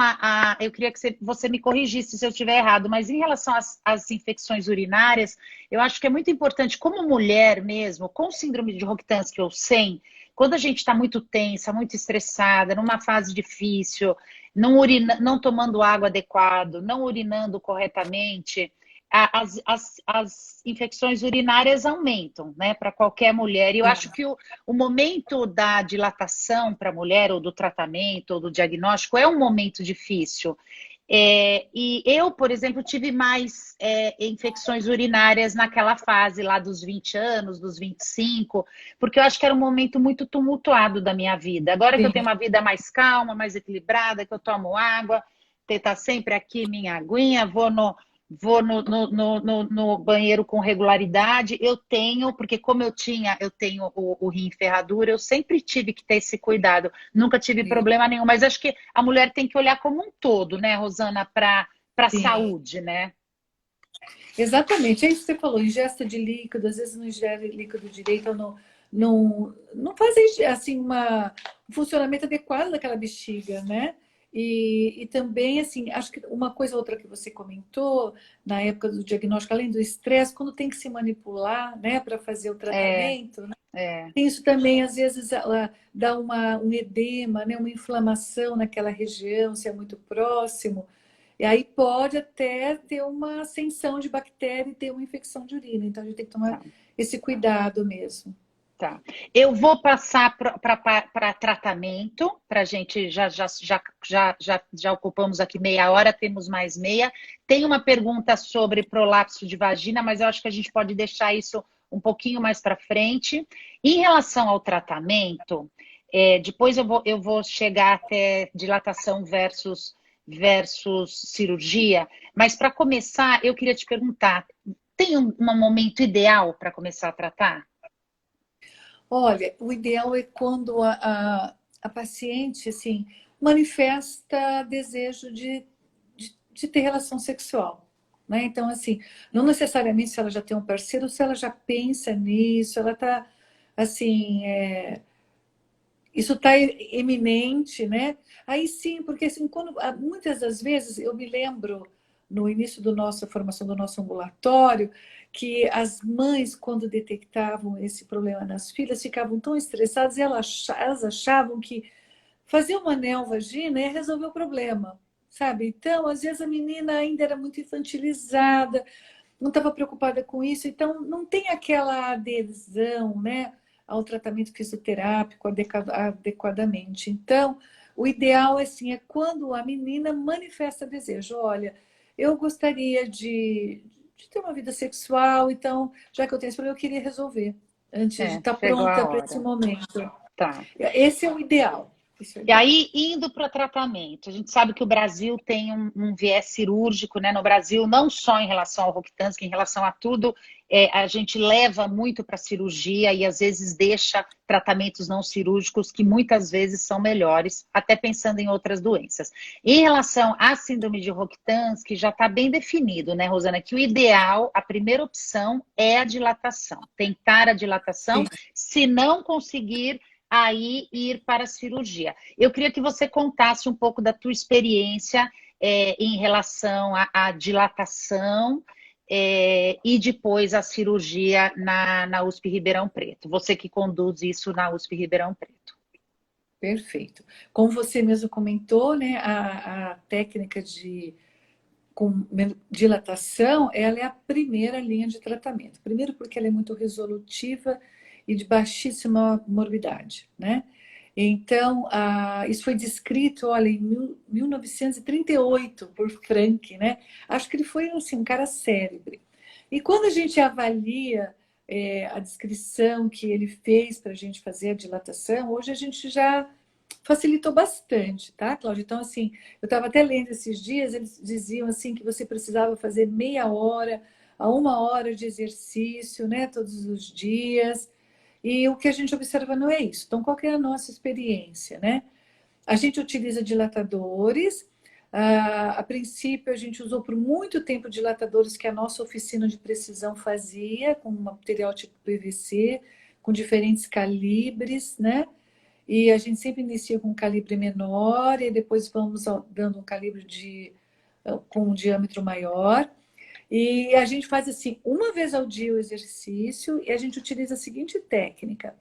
[SPEAKER 1] eu queria que você me corrigisse se eu estiver errado, mas em relação às infecções urinárias, eu acho que é muito importante, como mulher mesmo, com síndrome de Rokitansky ou sem, quando a gente está muito tensa, muito estressada, numa fase difícil, não tomando água adequado, não urinando corretamente, as infecções urinárias aumentam, né, para qualquer mulher. E eu acho que o momento da dilatação para a mulher, ou do tratamento, ou do diagnóstico, é um momento difícil. E eu, por exemplo, tive mais infecções urinárias naquela fase lá dos 20 anos, dos 25, porque eu acho que era um momento muito tumultuado da minha vida. Agora que eu tenho
[SPEAKER 2] Sim,
[SPEAKER 1] uma vida mais calma, mais equilibrada, que eu tomo água, tá sempre aqui minha aguinha, vou no banheiro com regularidade. Eu tenho, porque como eu tenho o rim em ferradura, eu sempre tive que ter esse cuidado. Nunca tive
[SPEAKER 2] sim,
[SPEAKER 1] problema nenhum. Mas acho que a mulher tem que olhar como um todo, né, Rosana, para a
[SPEAKER 2] sim.
[SPEAKER 1] saúde, né?
[SPEAKER 2] Exatamente. É isso que você falou, ingesta de líquido, às vezes não ingere líquido direito, ou não fazem assim um funcionamento adequado daquela bexiga, né? E também, assim, acho que uma coisa ou outra que você comentou na época do diagnóstico, além do estresse, quando tem que se manipular, né, para fazer o
[SPEAKER 1] É,
[SPEAKER 2] tratamento, né?
[SPEAKER 1] é.
[SPEAKER 2] Tem isso também, às vezes, ela dá um edema, né, uma inflamação naquela região, se é muito próximo. E aí pode até ter uma ascensão de bactéria e ter uma infecção de urina. Então a gente tem que tomar
[SPEAKER 1] Tá.
[SPEAKER 2] esse cuidado mesmo.
[SPEAKER 1] Tá. Eu vou passar para tratamento, para a gente já ocupamos aqui meia hora, temos mais meia. Tem uma pergunta sobre prolapso de vagina, mas eu acho que a gente pode deixar isso um pouquinho mais para frente. Em relação ao tratamento, depois eu vou chegar até dilatação versus cirurgia, mas para começar, eu queria te perguntar: tem um momento ideal para começar a tratar?
[SPEAKER 2] Olha, o ideal é quando a paciente assim, manifesta desejo de ter relação sexual. Né? Então, assim, não necessariamente se ela já tem um parceiro, se ela já pensa nisso, ela está assim, isso está eminente, né? Aí sim, porque assim, muitas das vezes eu me lembro no início da nossa formação do nosso ambulatório que as mães, quando detectavam esse problema nas filhas, ficavam tão estressadas e elas achavam que fazer uma neovagina ia resolver o problema, sabe? Então, às vezes a menina ainda era muito infantilizada, não estava preocupada com isso, então não tem aquela adesão, né, ao tratamento fisioterápico adequadamente. Então, o ideal assim, é quando a menina manifesta desejo. Olha, eu gostaria de ter uma vida sexual, então, já que eu tenho esse problema, eu queria resolver antes de estar
[SPEAKER 1] Chegou a
[SPEAKER 2] pronta para esse
[SPEAKER 1] hora.
[SPEAKER 2] momento.
[SPEAKER 1] Tá.
[SPEAKER 2] Esse é o ideal. Isso é
[SPEAKER 1] E
[SPEAKER 2] ideal.
[SPEAKER 1] aí, indo para o tratamento, a gente sabe que o Brasil tem um viés cirúrgico, né? No Brasil, não só em relação ao Roctansky, em relação a tudo, a gente leva muito para a cirurgia e às vezes deixa tratamentos não cirúrgicos que muitas vezes são melhores, até pensando em outras doenças. Em relação à síndrome de Roctansky, já está bem definido, né, Rosana, que o ideal, a primeira opção é a dilatação, tentar a dilatação,
[SPEAKER 2] Sim.
[SPEAKER 1] se não conseguir aí ir para a cirurgia. Eu queria que você contasse um pouco da tua experiência em relação à dilatação e depois a cirurgia na USP Ribeirão Preto. Você que conduz isso na USP Ribeirão Preto.
[SPEAKER 2] Perfeito. Como você mesmo comentou, né, a técnica com dilatação, ela é a primeira linha de tratamento. Primeiro porque ela é muito resolutiva e de baixíssima morbidade, né? Então, isso foi descrito, olha, em 1938 por Frank, né? Acho que ele foi assim, um cara célebre. E quando a gente avalia a descrição que ele fez para a gente fazer a dilatação, hoje a gente já facilitou bastante, tá, Cláudia? Então, assim, eu estava até lendo esses dias, eles diziam assim que você precisava fazer meia hora a uma hora de exercício, né, todos os dias. E o que a gente observa não é isso. Então, qual que é a nossa experiência, né? A gente utiliza dilatadores. A princípio, a gente usou por muito tempo dilatadores que a nossa oficina de precisão fazia, com um material tipo PVC, com diferentes calibres, né? E a gente sempre inicia com um calibre menor e depois vamos dando um calibre com um diâmetro maior. E a gente faz assim, uma vez ao dia o exercício e a gente utiliza a seguinte técnica,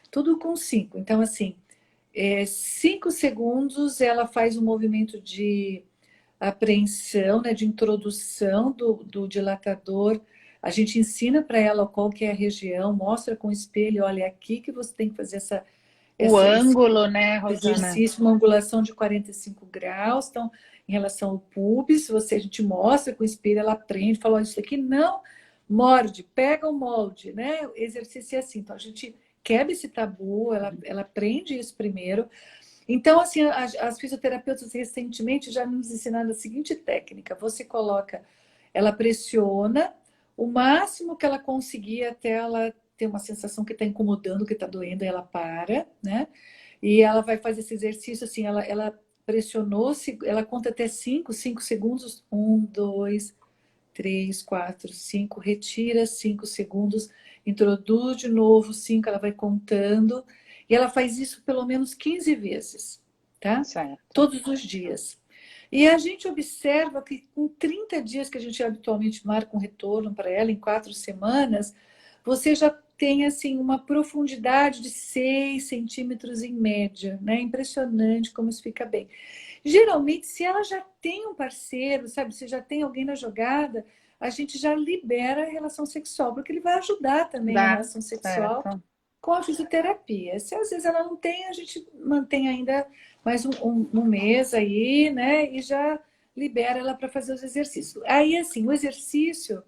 [SPEAKER 2] tudo com 5. Então, assim, 5 segundos ela faz um movimento de apreensão, né, de introdução do dilatador. A gente ensina para ela qual que é a região, mostra com o espelho, olha, é aqui que você tem que fazer
[SPEAKER 1] O
[SPEAKER 2] esse
[SPEAKER 1] ângulo, né, Rosana?
[SPEAKER 2] exercício, uma angulação de 45 graus. Então, em relação ao pubis, a gente mostra com o espelho, ela aprende, fala, isso aqui não morde, pega o molde, né? O exercício é assim. Então, a gente quebra esse tabu, ela aprende isso primeiro. Então, assim, as fisioterapeutas recentemente já nos ensinaram a seguinte técnica: você coloca, ela pressiona o máximo que ela conseguir até ela ter uma sensação que está incomodando, que está doendo, aí ela para, né? E ela vai fazer esse exercício assim, ela pressionou, ela conta até 5 segundos, 1, 2, 3, 4, 5, retira 5 segundos, introduz de novo 5, ela vai contando, e ela faz isso pelo menos 15 vezes, tá?
[SPEAKER 1] Certo.
[SPEAKER 2] Todos os dias. E a gente observa que com 30 dias que a gente habitualmente marca um retorno para ela, em 4 semanas, você já tem assim uma profundidade de 6 centímetros em média, né? Impressionante como isso fica bem. Geralmente, se ela já tem um parceiro, sabe, se já tem alguém na jogada, a gente já libera a relação sexual, porque ele vai ajudar também na
[SPEAKER 1] Dá,
[SPEAKER 2] relação sexual
[SPEAKER 1] certo.
[SPEAKER 2] com a fisioterapia. Se às vezes ela não tem, a gente mantém ainda mais um mês aí, né? E já libera ela para fazer os exercícios. Aí, assim, o exercício,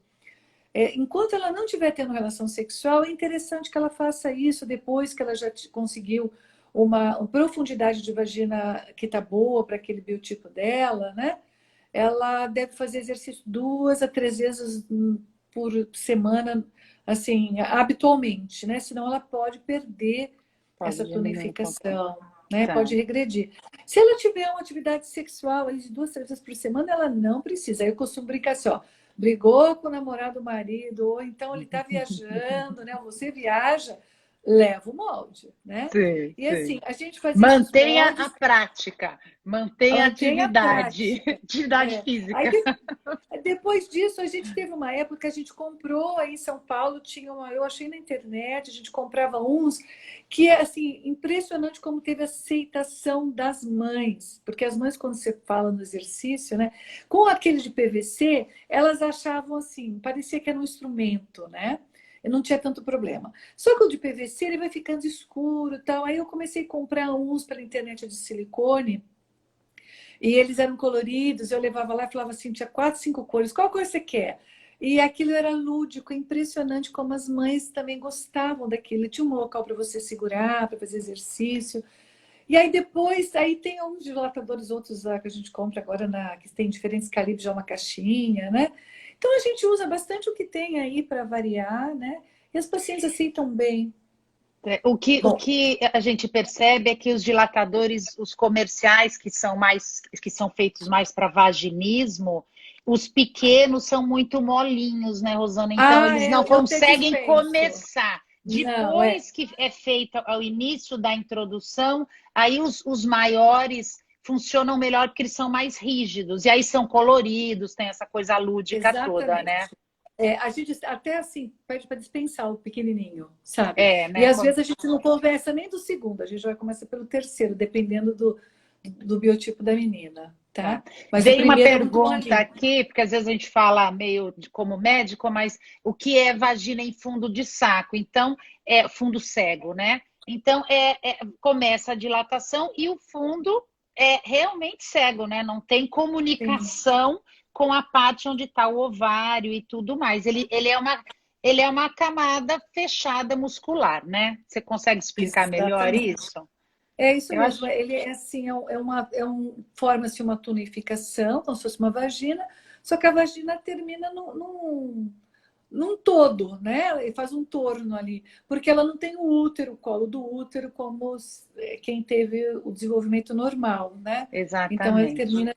[SPEAKER 2] enquanto ela não estiver tendo relação sexual, é interessante que ela faça isso depois que ela já conseguiu uma profundidade de vagina que está boa para aquele biotipo dela, né? Ela deve fazer exercício 2 a 3 vezes por semana, assim, habitualmente, né? Senão ela pode perder
[SPEAKER 1] Pode
[SPEAKER 2] essa
[SPEAKER 1] diminuir um pouquinho.
[SPEAKER 2] tonificação, né? Pode
[SPEAKER 1] Certo.
[SPEAKER 2] regredir. Se ela tiver uma atividade sexual aí de 2, 3 vezes por semana, ela não precisa. Aí eu costumo brincar assim, ó, brigou com o namorado, o marido, ou então ele está viajando, né? Você viaja, leva o molde, né?
[SPEAKER 1] Sim,
[SPEAKER 2] E assim,
[SPEAKER 1] sim.
[SPEAKER 2] a gente faz esses
[SPEAKER 1] Mantenha a
[SPEAKER 2] moldes,
[SPEAKER 1] prática, mantenha a
[SPEAKER 2] mantém a
[SPEAKER 1] atividade,
[SPEAKER 2] prática.
[SPEAKER 1] atividade
[SPEAKER 2] É. Aí
[SPEAKER 1] física.
[SPEAKER 2] depois disso, a gente teve uma época que a gente comprou aí em São Paulo, eu achei na internet, a gente comprava uns que é assim, impressionante como teve aceitação das mães, porque as mães, quando você fala no exercício, né, com aquele de PVC, elas achavam assim, parecia que era um instrumento, né? E não tinha tanto problema. Só que o de PVC ele vai ficando escuro e tal. Aí eu comecei a comprar uns pela internet de silicone. E eles eram coloridos, eu levava lá e falava assim, tinha 4, 5 cores, qual cor você quer? E aquilo era lúdico, impressionante como as mães também gostavam daquilo. Tinha um local para você segurar, para fazer exercício. E aí depois, aí tem uns dilatadores, outros lá que a gente compra agora, que tem diferentes calibres, já uma caixinha, né? Então a gente usa bastante o que tem aí para variar, né? E as pacientes aceitam bem.
[SPEAKER 1] O
[SPEAKER 2] Bom,
[SPEAKER 1] que a gente percebe é que os dilatadores, os comerciais que são feitos mais para vaginismo, os pequenos são muito molinhos, né, Rosana? Então eles não
[SPEAKER 2] eu até
[SPEAKER 1] conseguem
[SPEAKER 2] dispenso.
[SPEAKER 1] começar.
[SPEAKER 2] Não, é.
[SPEAKER 1] Depois que é feito ao início da introdução, aí os maiores funcionam melhor porque eles são mais rígidos, e aí são coloridos, tem essa coisa lúdica toda, né?
[SPEAKER 2] Exatamente. É, a gente até assim pede para dispensar o pequenininho, sabe?
[SPEAKER 1] É,
[SPEAKER 2] E
[SPEAKER 1] né?
[SPEAKER 2] às vezes a gente não conversa nem do segundo, a gente vai começar pelo terceiro, dependendo do biotipo da menina,
[SPEAKER 1] Tá.
[SPEAKER 2] tá? Mas o
[SPEAKER 1] Veio uma
[SPEAKER 2] primeiro é muito
[SPEAKER 1] pergunta
[SPEAKER 2] molinho.
[SPEAKER 1] aqui, porque às vezes a gente fala meio como médico, mas o que é vagina em fundo de saco? Então, é fundo cego, né? Então, começa a dilatação e o fundo é realmente cego, né? Não tem
[SPEAKER 2] Sim,
[SPEAKER 1] comunicação com a parte onde está o ovário e tudo mais. Ele é uma camada fechada muscular, né? Você consegue explicar melhor
[SPEAKER 2] exatamente.
[SPEAKER 1] isso?
[SPEAKER 2] É isso
[SPEAKER 1] Eu
[SPEAKER 2] mesmo.
[SPEAKER 1] acho.
[SPEAKER 2] Ele é assim, forma-se uma tonificação, como se fosse uma vagina, só que a vagina termina num todo, né? E faz um torno ali, porque ela não tem o útero, o colo do útero, como quem teve o desenvolvimento normal, né? Então ele
[SPEAKER 1] Exatamente.
[SPEAKER 2] termina.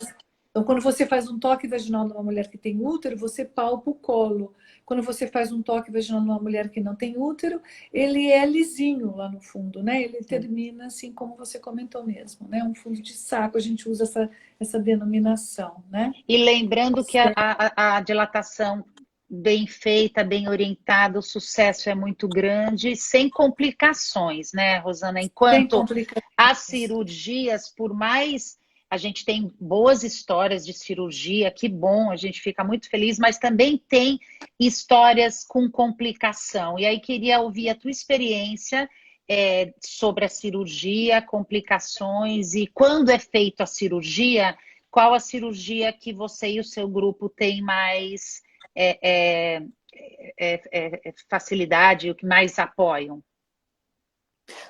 [SPEAKER 2] Então, quando você faz um toque vaginal numa mulher que tem útero, você palpa o colo. Quando você faz um toque vaginal numa mulher que não tem útero, ele é lisinho lá no fundo, né? Ele
[SPEAKER 1] Sim.
[SPEAKER 2] termina assim como você comentou mesmo, né? Um fundo de saco, a gente usa essa denominação, né?
[SPEAKER 1] E lembrando que a dilatação bem feita, bem orientada, o sucesso é muito grande, sem complicações, né, Rosana?
[SPEAKER 2] Sem
[SPEAKER 1] Enquanto as
[SPEAKER 2] complicações.
[SPEAKER 1] cirurgias, por mais a gente tem boas histórias de cirurgia, que bom, a gente fica muito feliz, mas também tem histórias com complicação. E aí queria ouvir a tua experiência sobre a cirurgia, complicações e quando é feita a cirurgia, qual a cirurgia que você e o seu grupo têm mais é, é, facilidade, o que mais apoiam?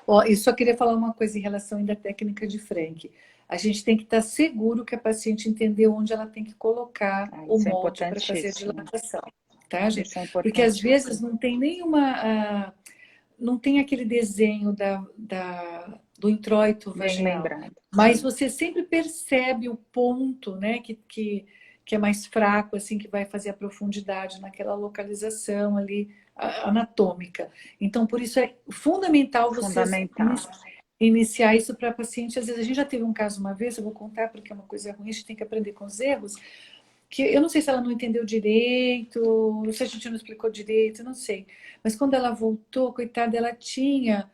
[SPEAKER 2] Ó, e só queria falar uma coisa em relação ainda à técnica de Frank. A gente tem que estar seguro que a paciente entendeu onde ela tem que colocar
[SPEAKER 1] Ah,
[SPEAKER 2] o
[SPEAKER 1] isso é
[SPEAKER 2] molde para fazer a
[SPEAKER 1] importantíssimo.
[SPEAKER 2] dilatação, tá, gente?
[SPEAKER 1] Isso é
[SPEAKER 2] Porque às vezes
[SPEAKER 1] importantíssimo.
[SPEAKER 2] não tem não tem aquele desenho do introito
[SPEAKER 1] Bem
[SPEAKER 2] vaginal,
[SPEAKER 1] lembrado,
[SPEAKER 2] mas
[SPEAKER 1] sim.
[SPEAKER 2] você sempre percebe o ponto, né, que é mais fraco, assim, que vai fazer a profundidade naquela localização ali anatômica. Então, por isso é fundamental vocês
[SPEAKER 1] Fundamental.
[SPEAKER 2] iniciar isso para paciente. Às vezes, a gente já teve um caso uma vez, eu vou contar porque é uma coisa ruim, a gente tem que aprender com os erros, que eu não sei se ela não entendeu direito, se a gente não explicou direito, eu não sei. Mas quando ela voltou, coitada, ela tinha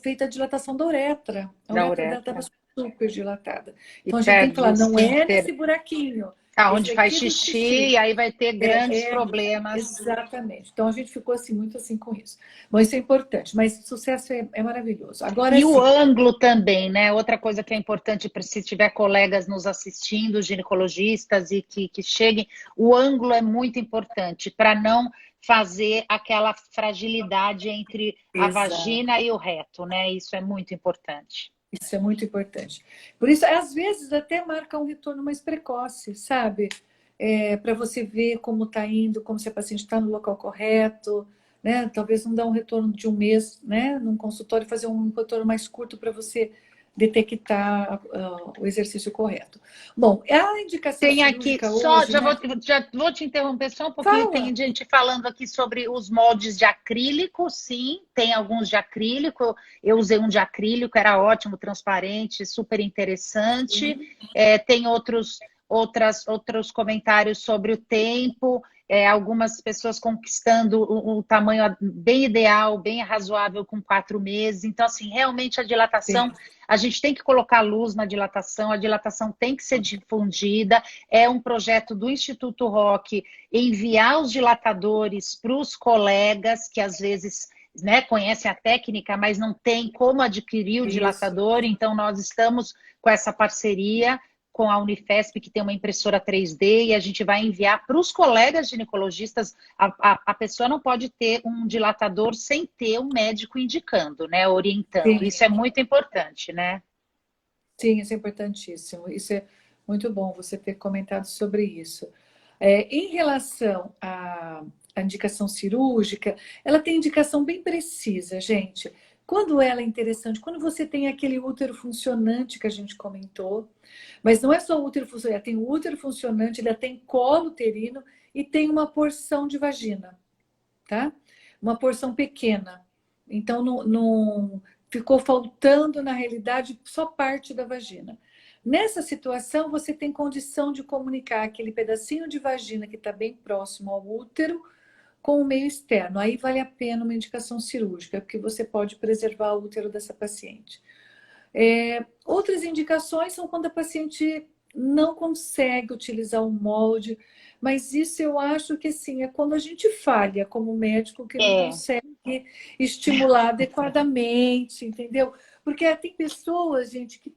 [SPEAKER 2] feito a dilatação da uretra. A
[SPEAKER 1] Da
[SPEAKER 2] uretra dela estava
[SPEAKER 1] uretra.
[SPEAKER 2] super dilatada.
[SPEAKER 1] E
[SPEAKER 2] Então a gente tem que
[SPEAKER 1] perde o
[SPEAKER 2] falar, não é
[SPEAKER 1] esfíncter,
[SPEAKER 2] nesse buraquinho. Esse
[SPEAKER 1] aonde faz
[SPEAKER 2] aqui é do
[SPEAKER 1] xixi,
[SPEAKER 2] xixi.
[SPEAKER 1] e aí vai ter grandes
[SPEAKER 2] É,
[SPEAKER 1] problemas.
[SPEAKER 2] exatamente. Então a gente ficou assim, muito assim com isso. Bom, isso é importante, mas sucesso é maravilhoso. Agora
[SPEAKER 1] E o
[SPEAKER 2] sim,
[SPEAKER 1] ângulo também, né? Outra coisa que é importante para se tiver colegas nos assistindo, ginecologistas, e que cheguem, o ângulo é muito importante para não fazer aquela fragilidade entre a
[SPEAKER 2] exato.
[SPEAKER 1] vagina e o reto, né? Isso é muito importante.
[SPEAKER 2] Isso é muito importante. Por isso, às vezes, até marca um retorno mais precoce, sabe? Para você ver como está indo, como se a paciente está no local correto, né? Talvez não dar um retorno de um mês, né? Num consultório, fazer um retorno mais curto para você detectar o exercício correto. Bom, a indicação
[SPEAKER 1] Tem aqui,
[SPEAKER 2] cirúrgica hoje, né?
[SPEAKER 1] já vou te interromper só um pouquinho. Tem
[SPEAKER 2] Fala!
[SPEAKER 1] gente falando aqui sobre os moldes de acrílico, sim, tem alguns de acrílico. Eu usei um de acrílico, era ótimo, transparente, super interessante. Tem outros comentários sobre o tempo, algumas pessoas conquistando o tamanho bem ideal, bem razoável com 4 meses. Então, assim, realmente a dilatação, a gente tem que colocar luz na dilatação, a dilatação tem que ser difundida. É um projeto do Instituto Rock enviar os dilatadores para os colegas que às vezes, né, conhecem a técnica, mas não tem como adquirir o
[SPEAKER 2] Isso.
[SPEAKER 1] dilatador. Então, nós estamos com essa parceria com a Unifesp, que tem uma impressora 3D, e a gente vai enviar para os colegas ginecologistas. A pessoa não pode ter um dilatador sem ter um médico indicando, né? Orientando.
[SPEAKER 2] Sim,
[SPEAKER 1] Isso é muito importante, né?
[SPEAKER 2] sim, isso é importantíssimo. Isso é muito bom você ter comentado sobre isso. Em relação à indicação cirúrgica, ela tem indicação bem precisa, gente. Quando ela é interessante, quando você tem aquele útero funcionante que a gente comentou, mas não é só o útero funcionante, tem o útero funcionante, ele tem colo uterino e tem uma porção de vagina, tá? Uma porção pequena. Então, não ficou faltando, na realidade, só parte da vagina. Nessa situação, você tem condição de comunicar aquele pedacinho de vagina que está bem próximo ao útero com o meio externo. Aí vale a pena uma indicação cirúrgica, porque você pode preservar o útero dessa paciente. Outras indicações são quando a paciente não consegue utilizar o molde, mas isso eu acho que assim, é quando a gente falha como médico que não
[SPEAKER 1] É,
[SPEAKER 2] consegue estimular adequadamente, entendeu? Porque tem pessoas, gente, que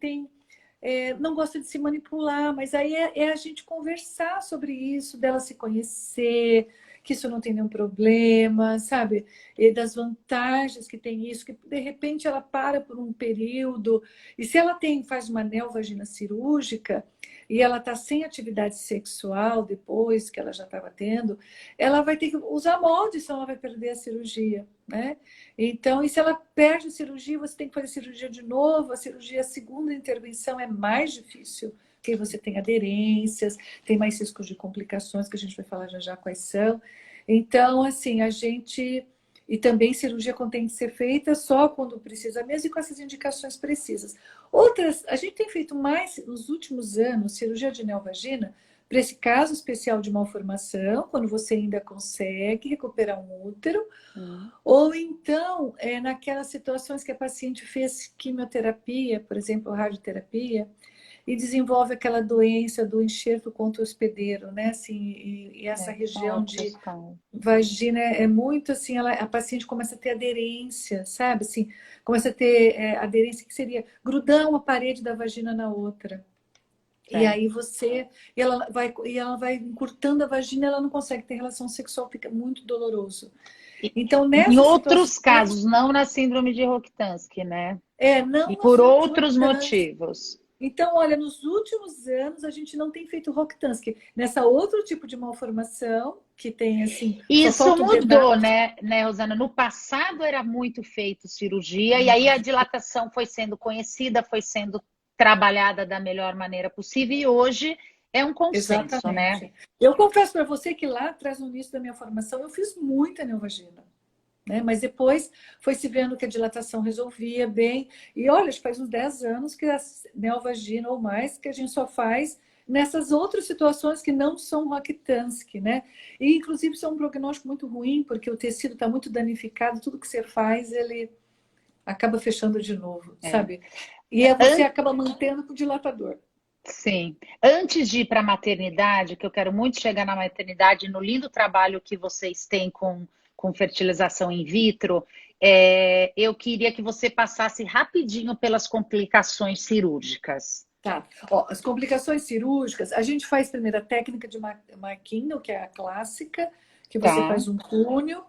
[SPEAKER 2] não gosta de se manipular, mas aí é a gente conversar sobre isso, dela se conhecer, que isso não tem nenhum problema, sabe? E das vantagens que tem isso, que de repente ela para por um período, e se ela faz uma neovagina cirúrgica, e ela está sem atividade sexual depois que ela já estava tendo, ela vai ter que usar molde, senão ela vai perder a cirurgia, né? Então, e se ela perde a cirurgia, você tem que fazer cirurgia de novo, a segunda intervenção é mais difícil, porque você tem aderências, tem mais riscos de complicações, que a gente vai falar já já quais são. Então, assim, a gente... E também cirurgia tem que ser feita só quando precisa mesmo e com essas indicações precisas. Outras, a gente tem feito mais nos últimos anos cirurgia de neovagina para esse caso especial de malformação, quando você ainda consegue recuperar um útero, ou então naquelas situações que a paciente fez quimioterapia, por exemplo, radioterapia, e desenvolve aquela doença do enxerto contra o hospedeiro, né? Assim, e essa
[SPEAKER 1] são
[SPEAKER 2] região de
[SPEAKER 1] outros casos.
[SPEAKER 2] vagina é muito assim, a paciente começa a ter aderência, sabe? Assim, começa a ter aderência que seria grudar uma parede da vagina na outra. E
[SPEAKER 1] É.
[SPEAKER 2] aí ela vai encurtando a vagina, ela não consegue ter relação sexual, fica muito doloroso.
[SPEAKER 1] E-
[SPEAKER 2] Então,
[SPEAKER 1] Em
[SPEAKER 2] nessas
[SPEAKER 1] outros
[SPEAKER 2] situações,
[SPEAKER 1] casos, não na síndrome de Rokitansky, né? E
[SPEAKER 2] não na
[SPEAKER 1] por
[SPEAKER 2] síndrome de
[SPEAKER 1] outros
[SPEAKER 2] Rokitansky.
[SPEAKER 1] motivos.
[SPEAKER 2] Então, olha, nos últimos anos a gente não tem feito Rokitansky. Nessa outro tipo de malformação, que tem assim, só
[SPEAKER 1] Isso
[SPEAKER 2] falta o drenar.
[SPEAKER 1] mudou, né, Rosana? No passado era muito feito cirurgia, e aí a dilatação foi sendo conhecida, foi sendo trabalhada da melhor maneira possível, e hoje é um consenso, né?
[SPEAKER 2] Exatamente. Eu confesso para você que lá atrás, no início da minha formação, eu fiz muita neovagina. Né? Mas depois foi se vendo que a dilatação resolvia bem. E olha, faz uns 10 anos que a neovagina ou mais que a gente só faz nessas outras situações que não são Rokitansky, né? E inclusive isso é um prognóstico muito ruim, porque o tecido está muito danificado, tudo que você faz, ele acaba fechando de novo,
[SPEAKER 1] É.
[SPEAKER 2] sabe? E você acaba mantendo com o dilatador.
[SPEAKER 1] Sim. Antes de ir para a maternidade, que eu quero muito chegar na maternidade, no lindo trabalho que vocês têm com fertilização in vitro, eu queria que você passasse rapidinho pelas complicações cirúrgicas.
[SPEAKER 2] Tá. Ó, as complicações cirúrgicas, a gente faz primeiro a técnica de Marquinhos, que é a clássica, que você
[SPEAKER 1] Tá?
[SPEAKER 2] faz um túnel.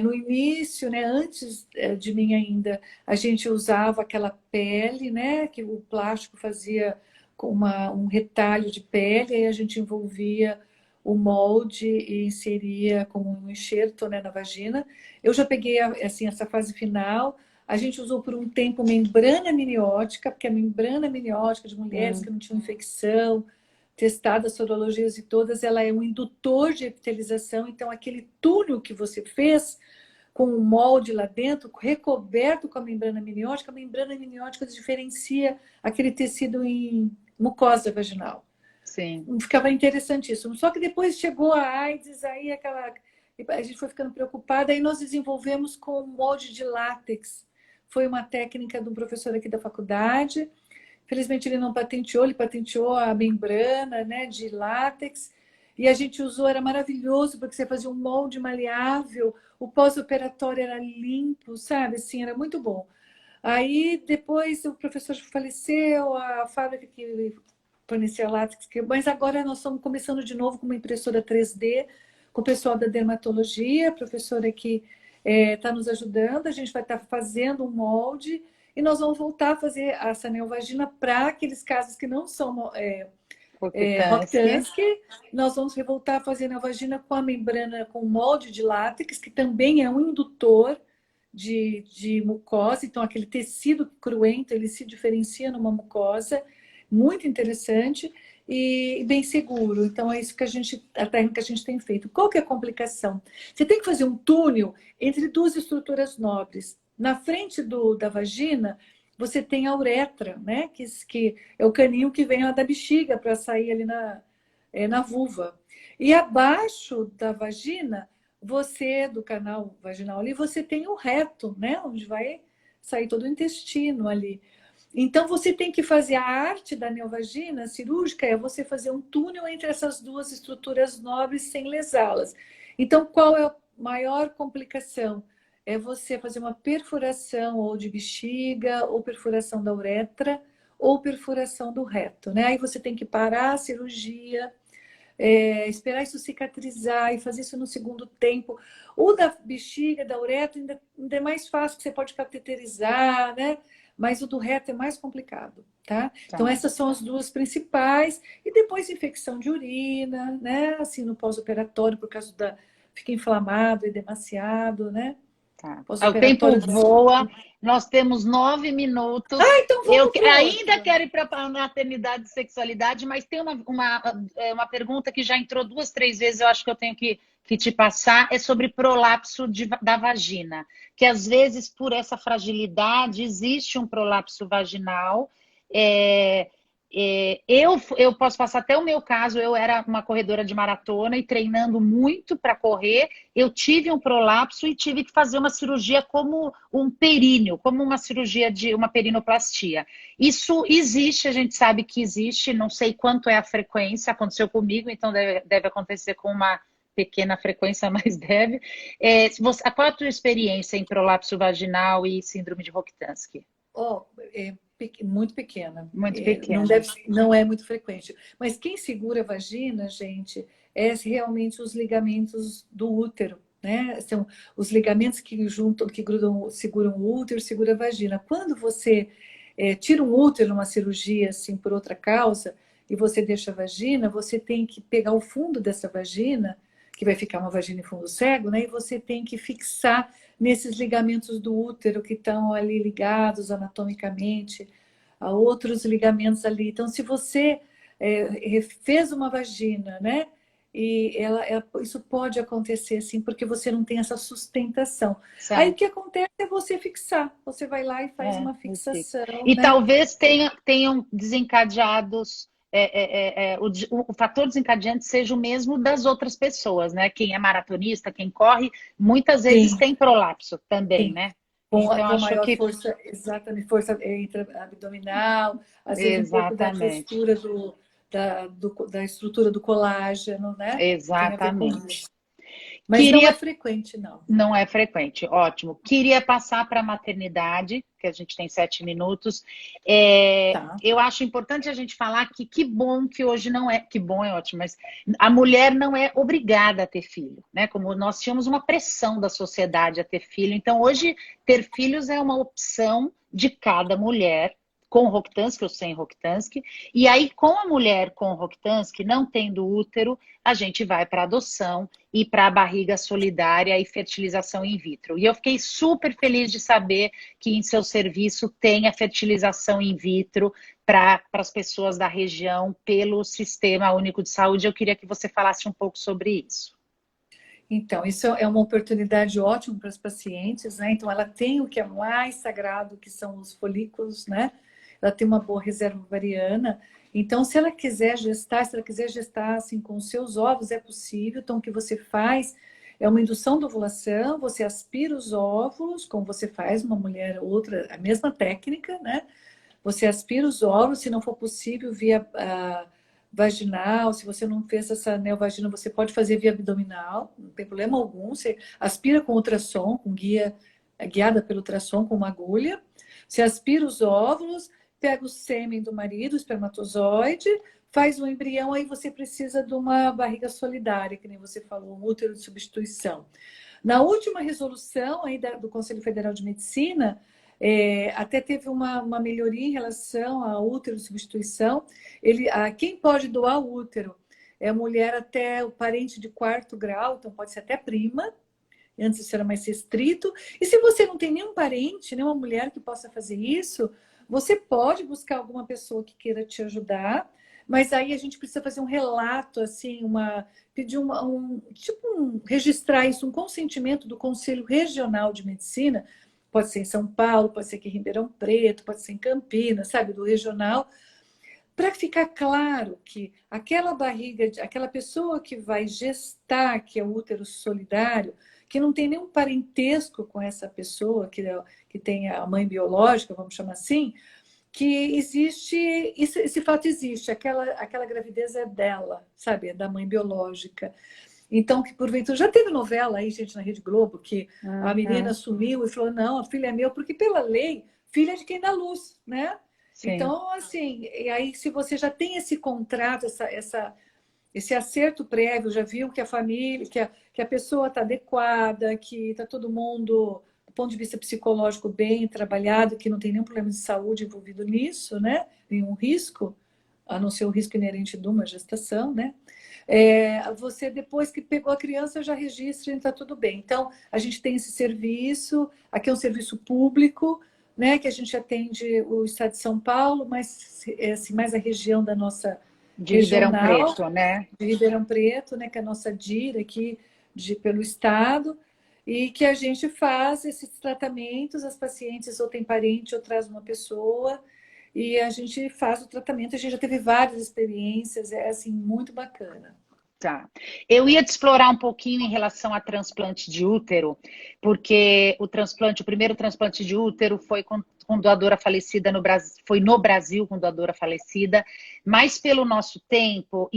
[SPEAKER 2] No início, né, antes de mim ainda, a gente usava aquela pele, né, que o plástico fazia com um retalho de pele, aí a gente envolvia o molde e inseria como um enxerto, né, na vagina. Eu já peguei assim, essa fase final. A gente usou por um tempo membrana amniótica, porque a membrana amniótica de mulheres que não tinham infecção, testadas sorologias e todas, ela é um indutor de epitelização. Então, aquele túnel que você fez com o molde lá dentro, recoberto com a membrana amniótica diferencia aquele tecido em mucosa vaginal.
[SPEAKER 1] Sim.
[SPEAKER 2] Ficava interessantíssimo. Só que depois chegou a AIDS, aí a gente foi ficando preocupada, aí nós desenvolvemos com molde de látex. Foi uma técnica de um professor aqui da faculdade. Felizmente ele não patenteou, ele patenteou a membrana, né, de látex. E a gente usou, era maravilhoso, porque você fazia um molde maleável, o pós-operatório era limpo, sabe? Assim, era muito bom. Aí depois o professor faleceu, a fábrica que fornecer látex, mas agora nós estamos começando de novo com uma impressora 3D, com o pessoal da dermatologia, a professora que está nos ajudando, a gente vai estar fazendo um molde e nós vamos voltar a fazer essa neovagina para aqueles casos que não são
[SPEAKER 1] Rokitansky.
[SPEAKER 2] Rokitansky. Nós vamos voltar a fazer neovagina com a membrana, com molde de látex, que também é um indutor de mucosa, então aquele tecido cruento, ele se diferencia numa mucosa, muito interessante e bem seguro. Então é isso que a técnica que a gente tem feito. Qual que é a complicação? Você tem que fazer um túnel entre duas estruturas nobres. Na frente da vagina, você tem a uretra, né? Que é o caninho que vem lá da bexiga para sair ali na vulva. E abaixo da vagina, do canal vaginal ali, você tem o reto, né? Onde vai sair todo o intestino ali. Então, você tem que fazer a arte da neovagina cirúrgica, é você fazer um túnel entre essas duas estruturas nobres sem lesá-las. Então, qual é a maior complicação? É você fazer uma perfuração ou de bexiga, ou perfuração da uretra, ou perfuração do reto, né? Aí você tem que parar a cirurgia, esperar isso cicatrizar e fazer isso no segundo tempo. O da bexiga, da uretra, ainda é mais fácil, que você pode cateterizar, né? Mas o do reto é mais complicado, tá? Então,
[SPEAKER 1] Tá.
[SPEAKER 2] essas são as duas principais. E depois, infecção de urina, né? Assim, no pós-operatório, por causa fica inflamado, edemaciado, né?
[SPEAKER 1] Tá. O tempo
[SPEAKER 2] Pós-operatório da
[SPEAKER 1] voa, nós temos 9 minutos.
[SPEAKER 2] então
[SPEAKER 1] Eu
[SPEAKER 2] vamos para o
[SPEAKER 1] ainda
[SPEAKER 2] outro.
[SPEAKER 1] quero ir para a maternidade e sexualidade, mas tem uma pergunta que já entrou 2, 3 vezes, eu acho que eu tenho que te passar, é sobre prolapso da vagina, que às vezes, por essa fragilidade, existe um prolapso vaginal. É, eu posso passar até o meu caso, eu era uma corredora de maratona e treinando muito para correr, eu tive um prolapso e tive que fazer uma cirurgia como um períneo, como uma cirurgia de uma perinoplastia. Isso existe, a gente sabe que existe, não sei quanto é a frequência, aconteceu comigo, então deve acontecer com uma pequena frequência, mas deve. Qual é a tua experiência em prolapso vaginal e síndrome de Rokitansky?
[SPEAKER 2] Muito pequena.
[SPEAKER 1] Muito
[SPEAKER 2] Não
[SPEAKER 1] pequena.
[SPEAKER 2] não é muito frequente. Mas quem segura a vagina, gente, é realmente os ligamentos do útero, né? São os ligamentos que juntam, que grudam, seguram o útero, segura a vagina. Quando você tira um útero numa cirurgia, assim, por outra causa, e você deixa a vagina, você tem que pegar o fundo dessa vagina, que vai ficar uma vagina em fundo cego, né? E você tem que fixar nesses ligamentos do útero que estão ali ligados anatomicamente a outros ligamentos ali. Então, se você fez uma vagina, né? E isso pode acontecer, sim, porque você não tem essa sustentação. Aí o
[SPEAKER 1] Certo.
[SPEAKER 2] que acontece é você fixar. Você vai lá e faz uma
[SPEAKER 1] Eu fico.
[SPEAKER 2] fixação,
[SPEAKER 1] E
[SPEAKER 2] né?
[SPEAKER 1] talvez tenham desencadeados, o fator desencadeante seja o mesmo das outras pessoas, né? Quem é maratonista, quem corre, muitas vezes
[SPEAKER 2] Sim,
[SPEAKER 1] tem prolapso também,
[SPEAKER 2] sim.
[SPEAKER 1] né? Então,
[SPEAKER 2] Com
[SPEAKER 1] acho
[SPEAKER 2] maior
[SPEAKER 1] que
[SPEAKER 2] força, exatamente, força intra-abdominal, às vezes um pouco da
[SPEAKER 1] exatamente,
[SPEAKER 2] textura da estrutura do colágeno, né? Tem a ver com
[SPEAKER 1] exatamente.
[SPEAKER 2] isso. Mas não é
[SPEAKER 1] Queria
[SPEAKER 2] frequente, não.
[SPEAKER 1] Não é frequente, ótimo. Queria passar para a maternidade, que a gente tem 7 minutos.
[SPEAKER 2] Tá.
[SPEAKER 1] Eu acho importante a gente falar que bom que hoje não é, que bom é ótimo, mas a mulher não é obrigada a ter filho, né? Como nós tínhamos uma pressão da sociedade a ter filho, então hoje ter filhos é uma opção de cada mulher, com Rokitansky ou sem Rokitansky, e aí com a mulher com Rokitansky, não tendo útero, a gente vai para adoção e para a barriga solidária e fertilização in vitro. E eu fiquei super feliz de saber que em seu serviço tem a fertilização in vitro para as pessoas da região pelo Sistema Único de Saúde. Eu queria que você falasse um pouco sobre isso.
[SPEAKER 2] Então, isso é uma oportunidade ótima para as pacientes, né? Então, ela tem o que é mais sagrado, que são os folículos, né? Ela tem uma boa reserva ovariana. Então, se ela quiser gestar assim com os seus ovos, é possível. Então, o que você faz é uma indução da ovulação, você aspira os óvulos, como você faz uma mulher ou outra, a mesma técnica, né? Você aspira os óvulos, se não for possível, via vaginal. Se você não fez essa neovagina, você pode fazer via abdominal, não tem problema algum. Você aspira com ultrassom, guiada pelo ultrassom, com uma agulha. Você aspira os óvulos, pega o sêmen do marido, o espermatozoide, faz um embrião, aí você precisa de uma barriga solidária, que nem você falou, um útero de substituição. Na última resolução aí do Conselho Federal de Medicina, até teve uma melhoria em relação ao útero de substituição. Quem pode doar o útero é a mulher até o parente de quarto grau, então pode ser até prima, antes isso era mais restrito. E se você não tem nenhum parente, nenhuma mulher que possa fazer isso, você pode buscar alguma pessoa que queira te ajudar, mas aí a gente precisa fazer um relato, assim, pedir registrar isso, um consentimento do Conselho Regional de Medicina, pode ser em São Paulo, pode ser aqui em Ribeirão Preto, pode ser em Campinas, sabe, do regional, para ficar claro que aquela barriga, aquela pessoa que vai gestar, que é o útero solidário, que não tem nenhum parentesco com essa pessoa, que tem a mãe biológica, vamos chamar assim, que existe, esse fato existe, aquela gravidez é dela, sabe, é da mãe biológica. Então, que porventura, já teve novela aí, gente, na Rede Globo, que a menina sumiu e falou, não, a filha é meu, porque pela lei, filha é de quem dá luz, né? Sim. Então, assim, e aí se você já tem esse contrato, esse acerto prévio, já viu que a família, que a pessoa está adequada, que está todo mundo, do ponto de vista psicológico, bem trabalhado, que não tem nenhum problema de saúde envolvido nisso, né? Nenhum risco, a não ser o risco inerente de uma gestação, né? Você, depois que pegou a criança, já registra e está tudo bem. Então, a gente tem esse serviço, aqui é um serviço público, né, que a gente atende o estado de São Paulo, mas assim, mais a região da nossa
[SPEAKER 1] de Ribeirão Preto, né?
[SPEAKER 2] De Ribeirão Preto, né, que é a nossa DIR aqui pelo estado, e que a gente faz esses tratamentos, as pacientes ou tem parente ou traz uma pessoa, e a gente faz o tratamento. A gente já teve várias experiências, é assim, muito bacana.
[SPEAKER 1] Tá. Eu ia te explorar um pouquinho em relação a transplante de útero, porque o primeiro transplante de útero foi com doadora falecida no Brasil, foi no Brasil com doadora falecida, mas pelo nosso tempo,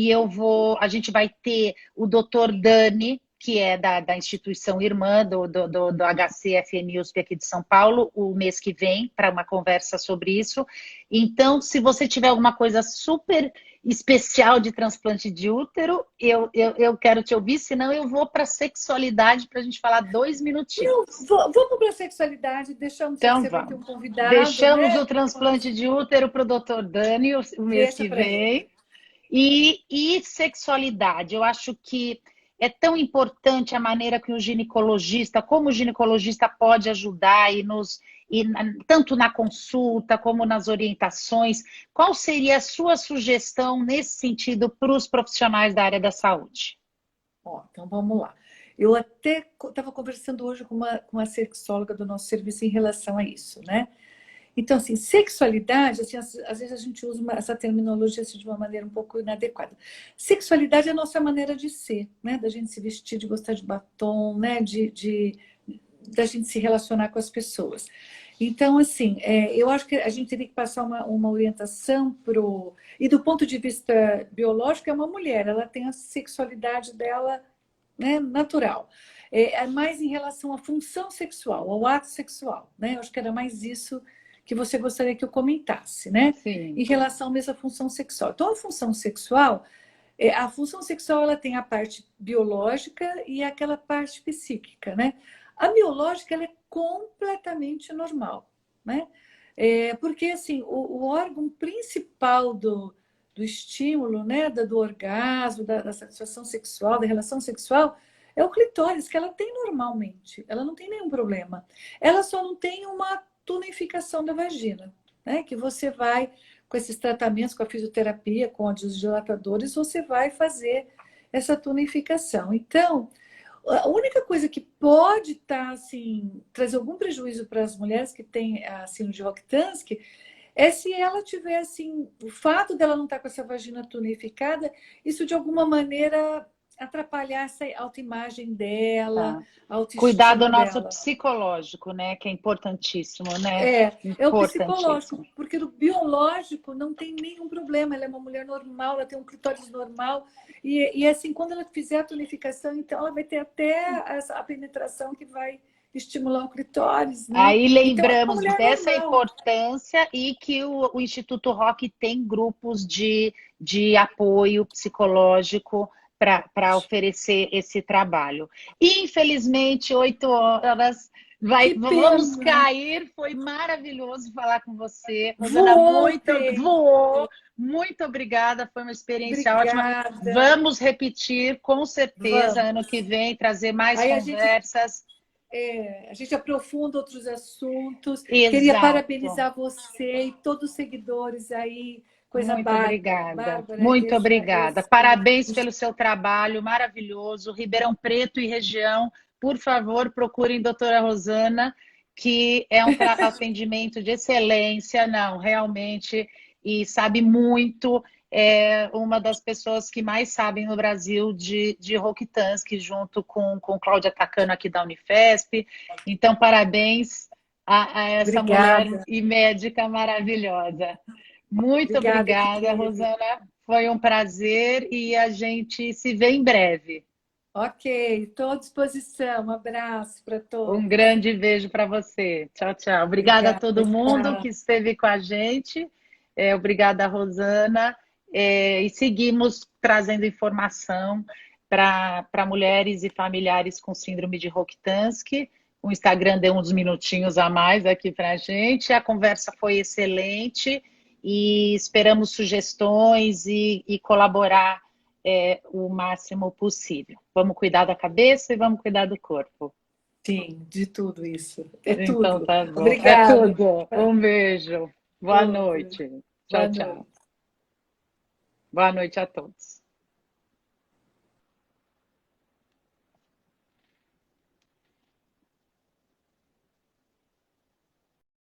[SPEAKER 1] a gente vai ter o doutor Dani, que é da instituição irmã do HCFM USP aqui de São Paulo, o mês que vem, para uma conversa sobre isso. Então, se você tiver alguma coisa super especial de transplante de útero, eu quero te ouvir, senão eu vou para sexualidade para a gente falar 2 minutinhos.
[SPEAKER 2] Não, vamos para a sexualidade, deixamos
[SPEAKER 1] então,
[SPEAKER 2] você vai ter um convidado.
[SPEAKER 1] Deixamos,
[SPEAKER 2] né?
[SPEAKER 1] O transplante de útero para o doutor Dani o mês que vem. E sexualidade, eu acho que é tão importante a maneira que como o ginecologista pode ajudar tanto na consulta como nas orientações. Qual seria a sua sugestão nesse sentido para os profissionais da área da saúde?
[SPEAKER 2] Então vamos lá. Eu até estava conversando hoje com uma sexóloga do nosso serviço em relação a isso, né? Então, assim, sexualidade, assim, às vezes a gente usa essa terminologia assim, de uma maneira um pouco inadequada. Sexualidade é a nossa maneira de ser, né? Da gente se vestir, de gostar de batom, né? Da gente se relacionar com as pessoas. Então, assim, eu acho que a gente teria que passar uma orientação E do ponto de vista biológico, é uma mulher, ela tem a sexualidade dela, né, natural. É mais em relação à função sexual, ao ato sexual, né? Eu acho que era mais isso que você gostaria que eu comentasse, né?
[SPEAKER 1] Sim.
[SPEAKER 2] Em relação mesmo à função sexual. Então, a função sexual ela tem a parte biológica e aquela parte psíquica, né? A biológica ela é completamente normal, né? Porque assim, o órgão principal do estímulo, né, do orgasmo, da satisfação sexual, da relação sexual, é o clitóris, que ela tem normalmente, ela não tem nenhum problema. Ela só não tem uma tonificação da vagina, né? Que você vai, com esses tratamentos, com a fisioterapia, com os dilatadores, você vai fazer essa tonificação. Então, a única coisa que pode estar, assim, trazer algum prejuízo para as mulheres que têm a síndrome de Rokitansky é se ela tiver, assim, o fato dela não estar com essa vagina tonificada, isso de alguma maneira atrapalhar essa autoimagem dela, a autoestima
[SPEAKER 1] Cuidar do nosso
[SPEAKER 2] dela.
[SPEAKER 1] psicológico, né? Que é importantíssimo, né?
[SPEAKER 2] É o psicológico, porque do biológico não tem nenhum problema. Ela é uma mulher normal, ela tem um clitóris normal. E assim, quando ela fizer a tonificação, então ela vai ter até a penetração que vai estimular o clitóris, né?
[SPEAKER 1] Aí
[SPEAKER 2] Então, é uma
[SPEAKER 1] lembramos
[SPEAKER 2] mulher
[SPEAKER 1] dessa
[SPEAKER 2] normal.
[SPEAKER 1] importância e que o Instituto Rock tem grupos de apoio psicológico para oferecer esse trabalho. Infelizmente, 8 horas,
[SPEAKER 2] Que
[SPEAKER 1] vamos
[SPEAKER 2] pena!
[SPEAKER 1] cair. Foi maravilhoso falar com você, Rosana.
[SPEAKER 2] Voou o
[SPEAKER 1] Voou.
[SPEAKER 2] tempo.
[SPEAKER 1] Muito obrigada, foi uma experiência ótima.
[SPEAKER 2] Obrigada.
[SPEAKER 1] Vamos repetir, com certeza, ano que
[SPEAKER 2] Vamos.
[SPEAKER 1] vem, trazer mais
[SPEAKER 2] Aí
[SPEAKER 1] conversas.
[SPEAKER 2] a gente aprofunda outros assuntos. Queria
[SPEAKER 1] Exato.
[SPEAKER 2] parabenizar você e todos os seguidores aí. Coisa
[SPEAKER 1] Muito
[SPEAKER 2] bárbara.
[SPEAKER 1] obrigada.
[SPEAKER 2] Bárbara,
[SPEAKER 1] Muito obrigada.
[SPEAKER 2] esse
[SPEAKER 1] Parabéns pelo seu trabalho maravilhoso. Ribeirão Preto e região, por favor, procurem doutora Rosana, que é um atendimento de excelência, não, realmente, e sabe muito. É uma das pessoas que mais sabem no Brasil de Rokitansky, junto com Cláudia Tacano aqui da Unifesp. Então, parabéns a essa mulher
[SPEAKER 2] Obrigada.
[SPEAKER 1] e médica maravilhosa. Muito
[SPEAKER 2] Obrigada,
[SPEAKER 1] obrigada,
[SPEAKER 2] querida.
[SPEAKER 1] Rosana. Foi um prazer e a gente se vê em breve.
[SPEAKER 2] Ok, estou à disposição. Um abraço para
[SPEAKER 1] Um
[SPEAKER 2] todos.
[SPEAKER 1] grande beijo para você. Tchau, tchau. Obrigada a
[SPEAKER 2] Obrigada,
[SPEAKER 1] todo mundo que
[SPEAKER 2] tchau.
[SPEAKER 1] esteve com a gente. Obrigada, Rosana. E seguimos trazendo informação para mulheres e familiares com síndrome de Rokitansky. O Instagram deu uns minutinhos a mais aqui para a gente. A conversa foi excelente e esperamos sugestões e colaborar o máximo possível. Vamos cuidar da cabeça e vamos cuidar do corpo.
[SPEAKER 2] Sim, de tudo isso. É
[SPEAKER 1] Então
[SPEAKER 2] tudo.
[SPEAKER 1] tá bom. É
[SPEAKER 2] Obrigada.
[SPEAKER 1] tudo. Um beijo. Boa
[SPEAKER 2] Outro.
[SPEAKER 1] noite. Tchau,
[SPEAKER 2] Boa
[SPEAKER 1] tchau.
[SPEAKER 2] noite.
[SPEAKER 1] Boa noite a todos.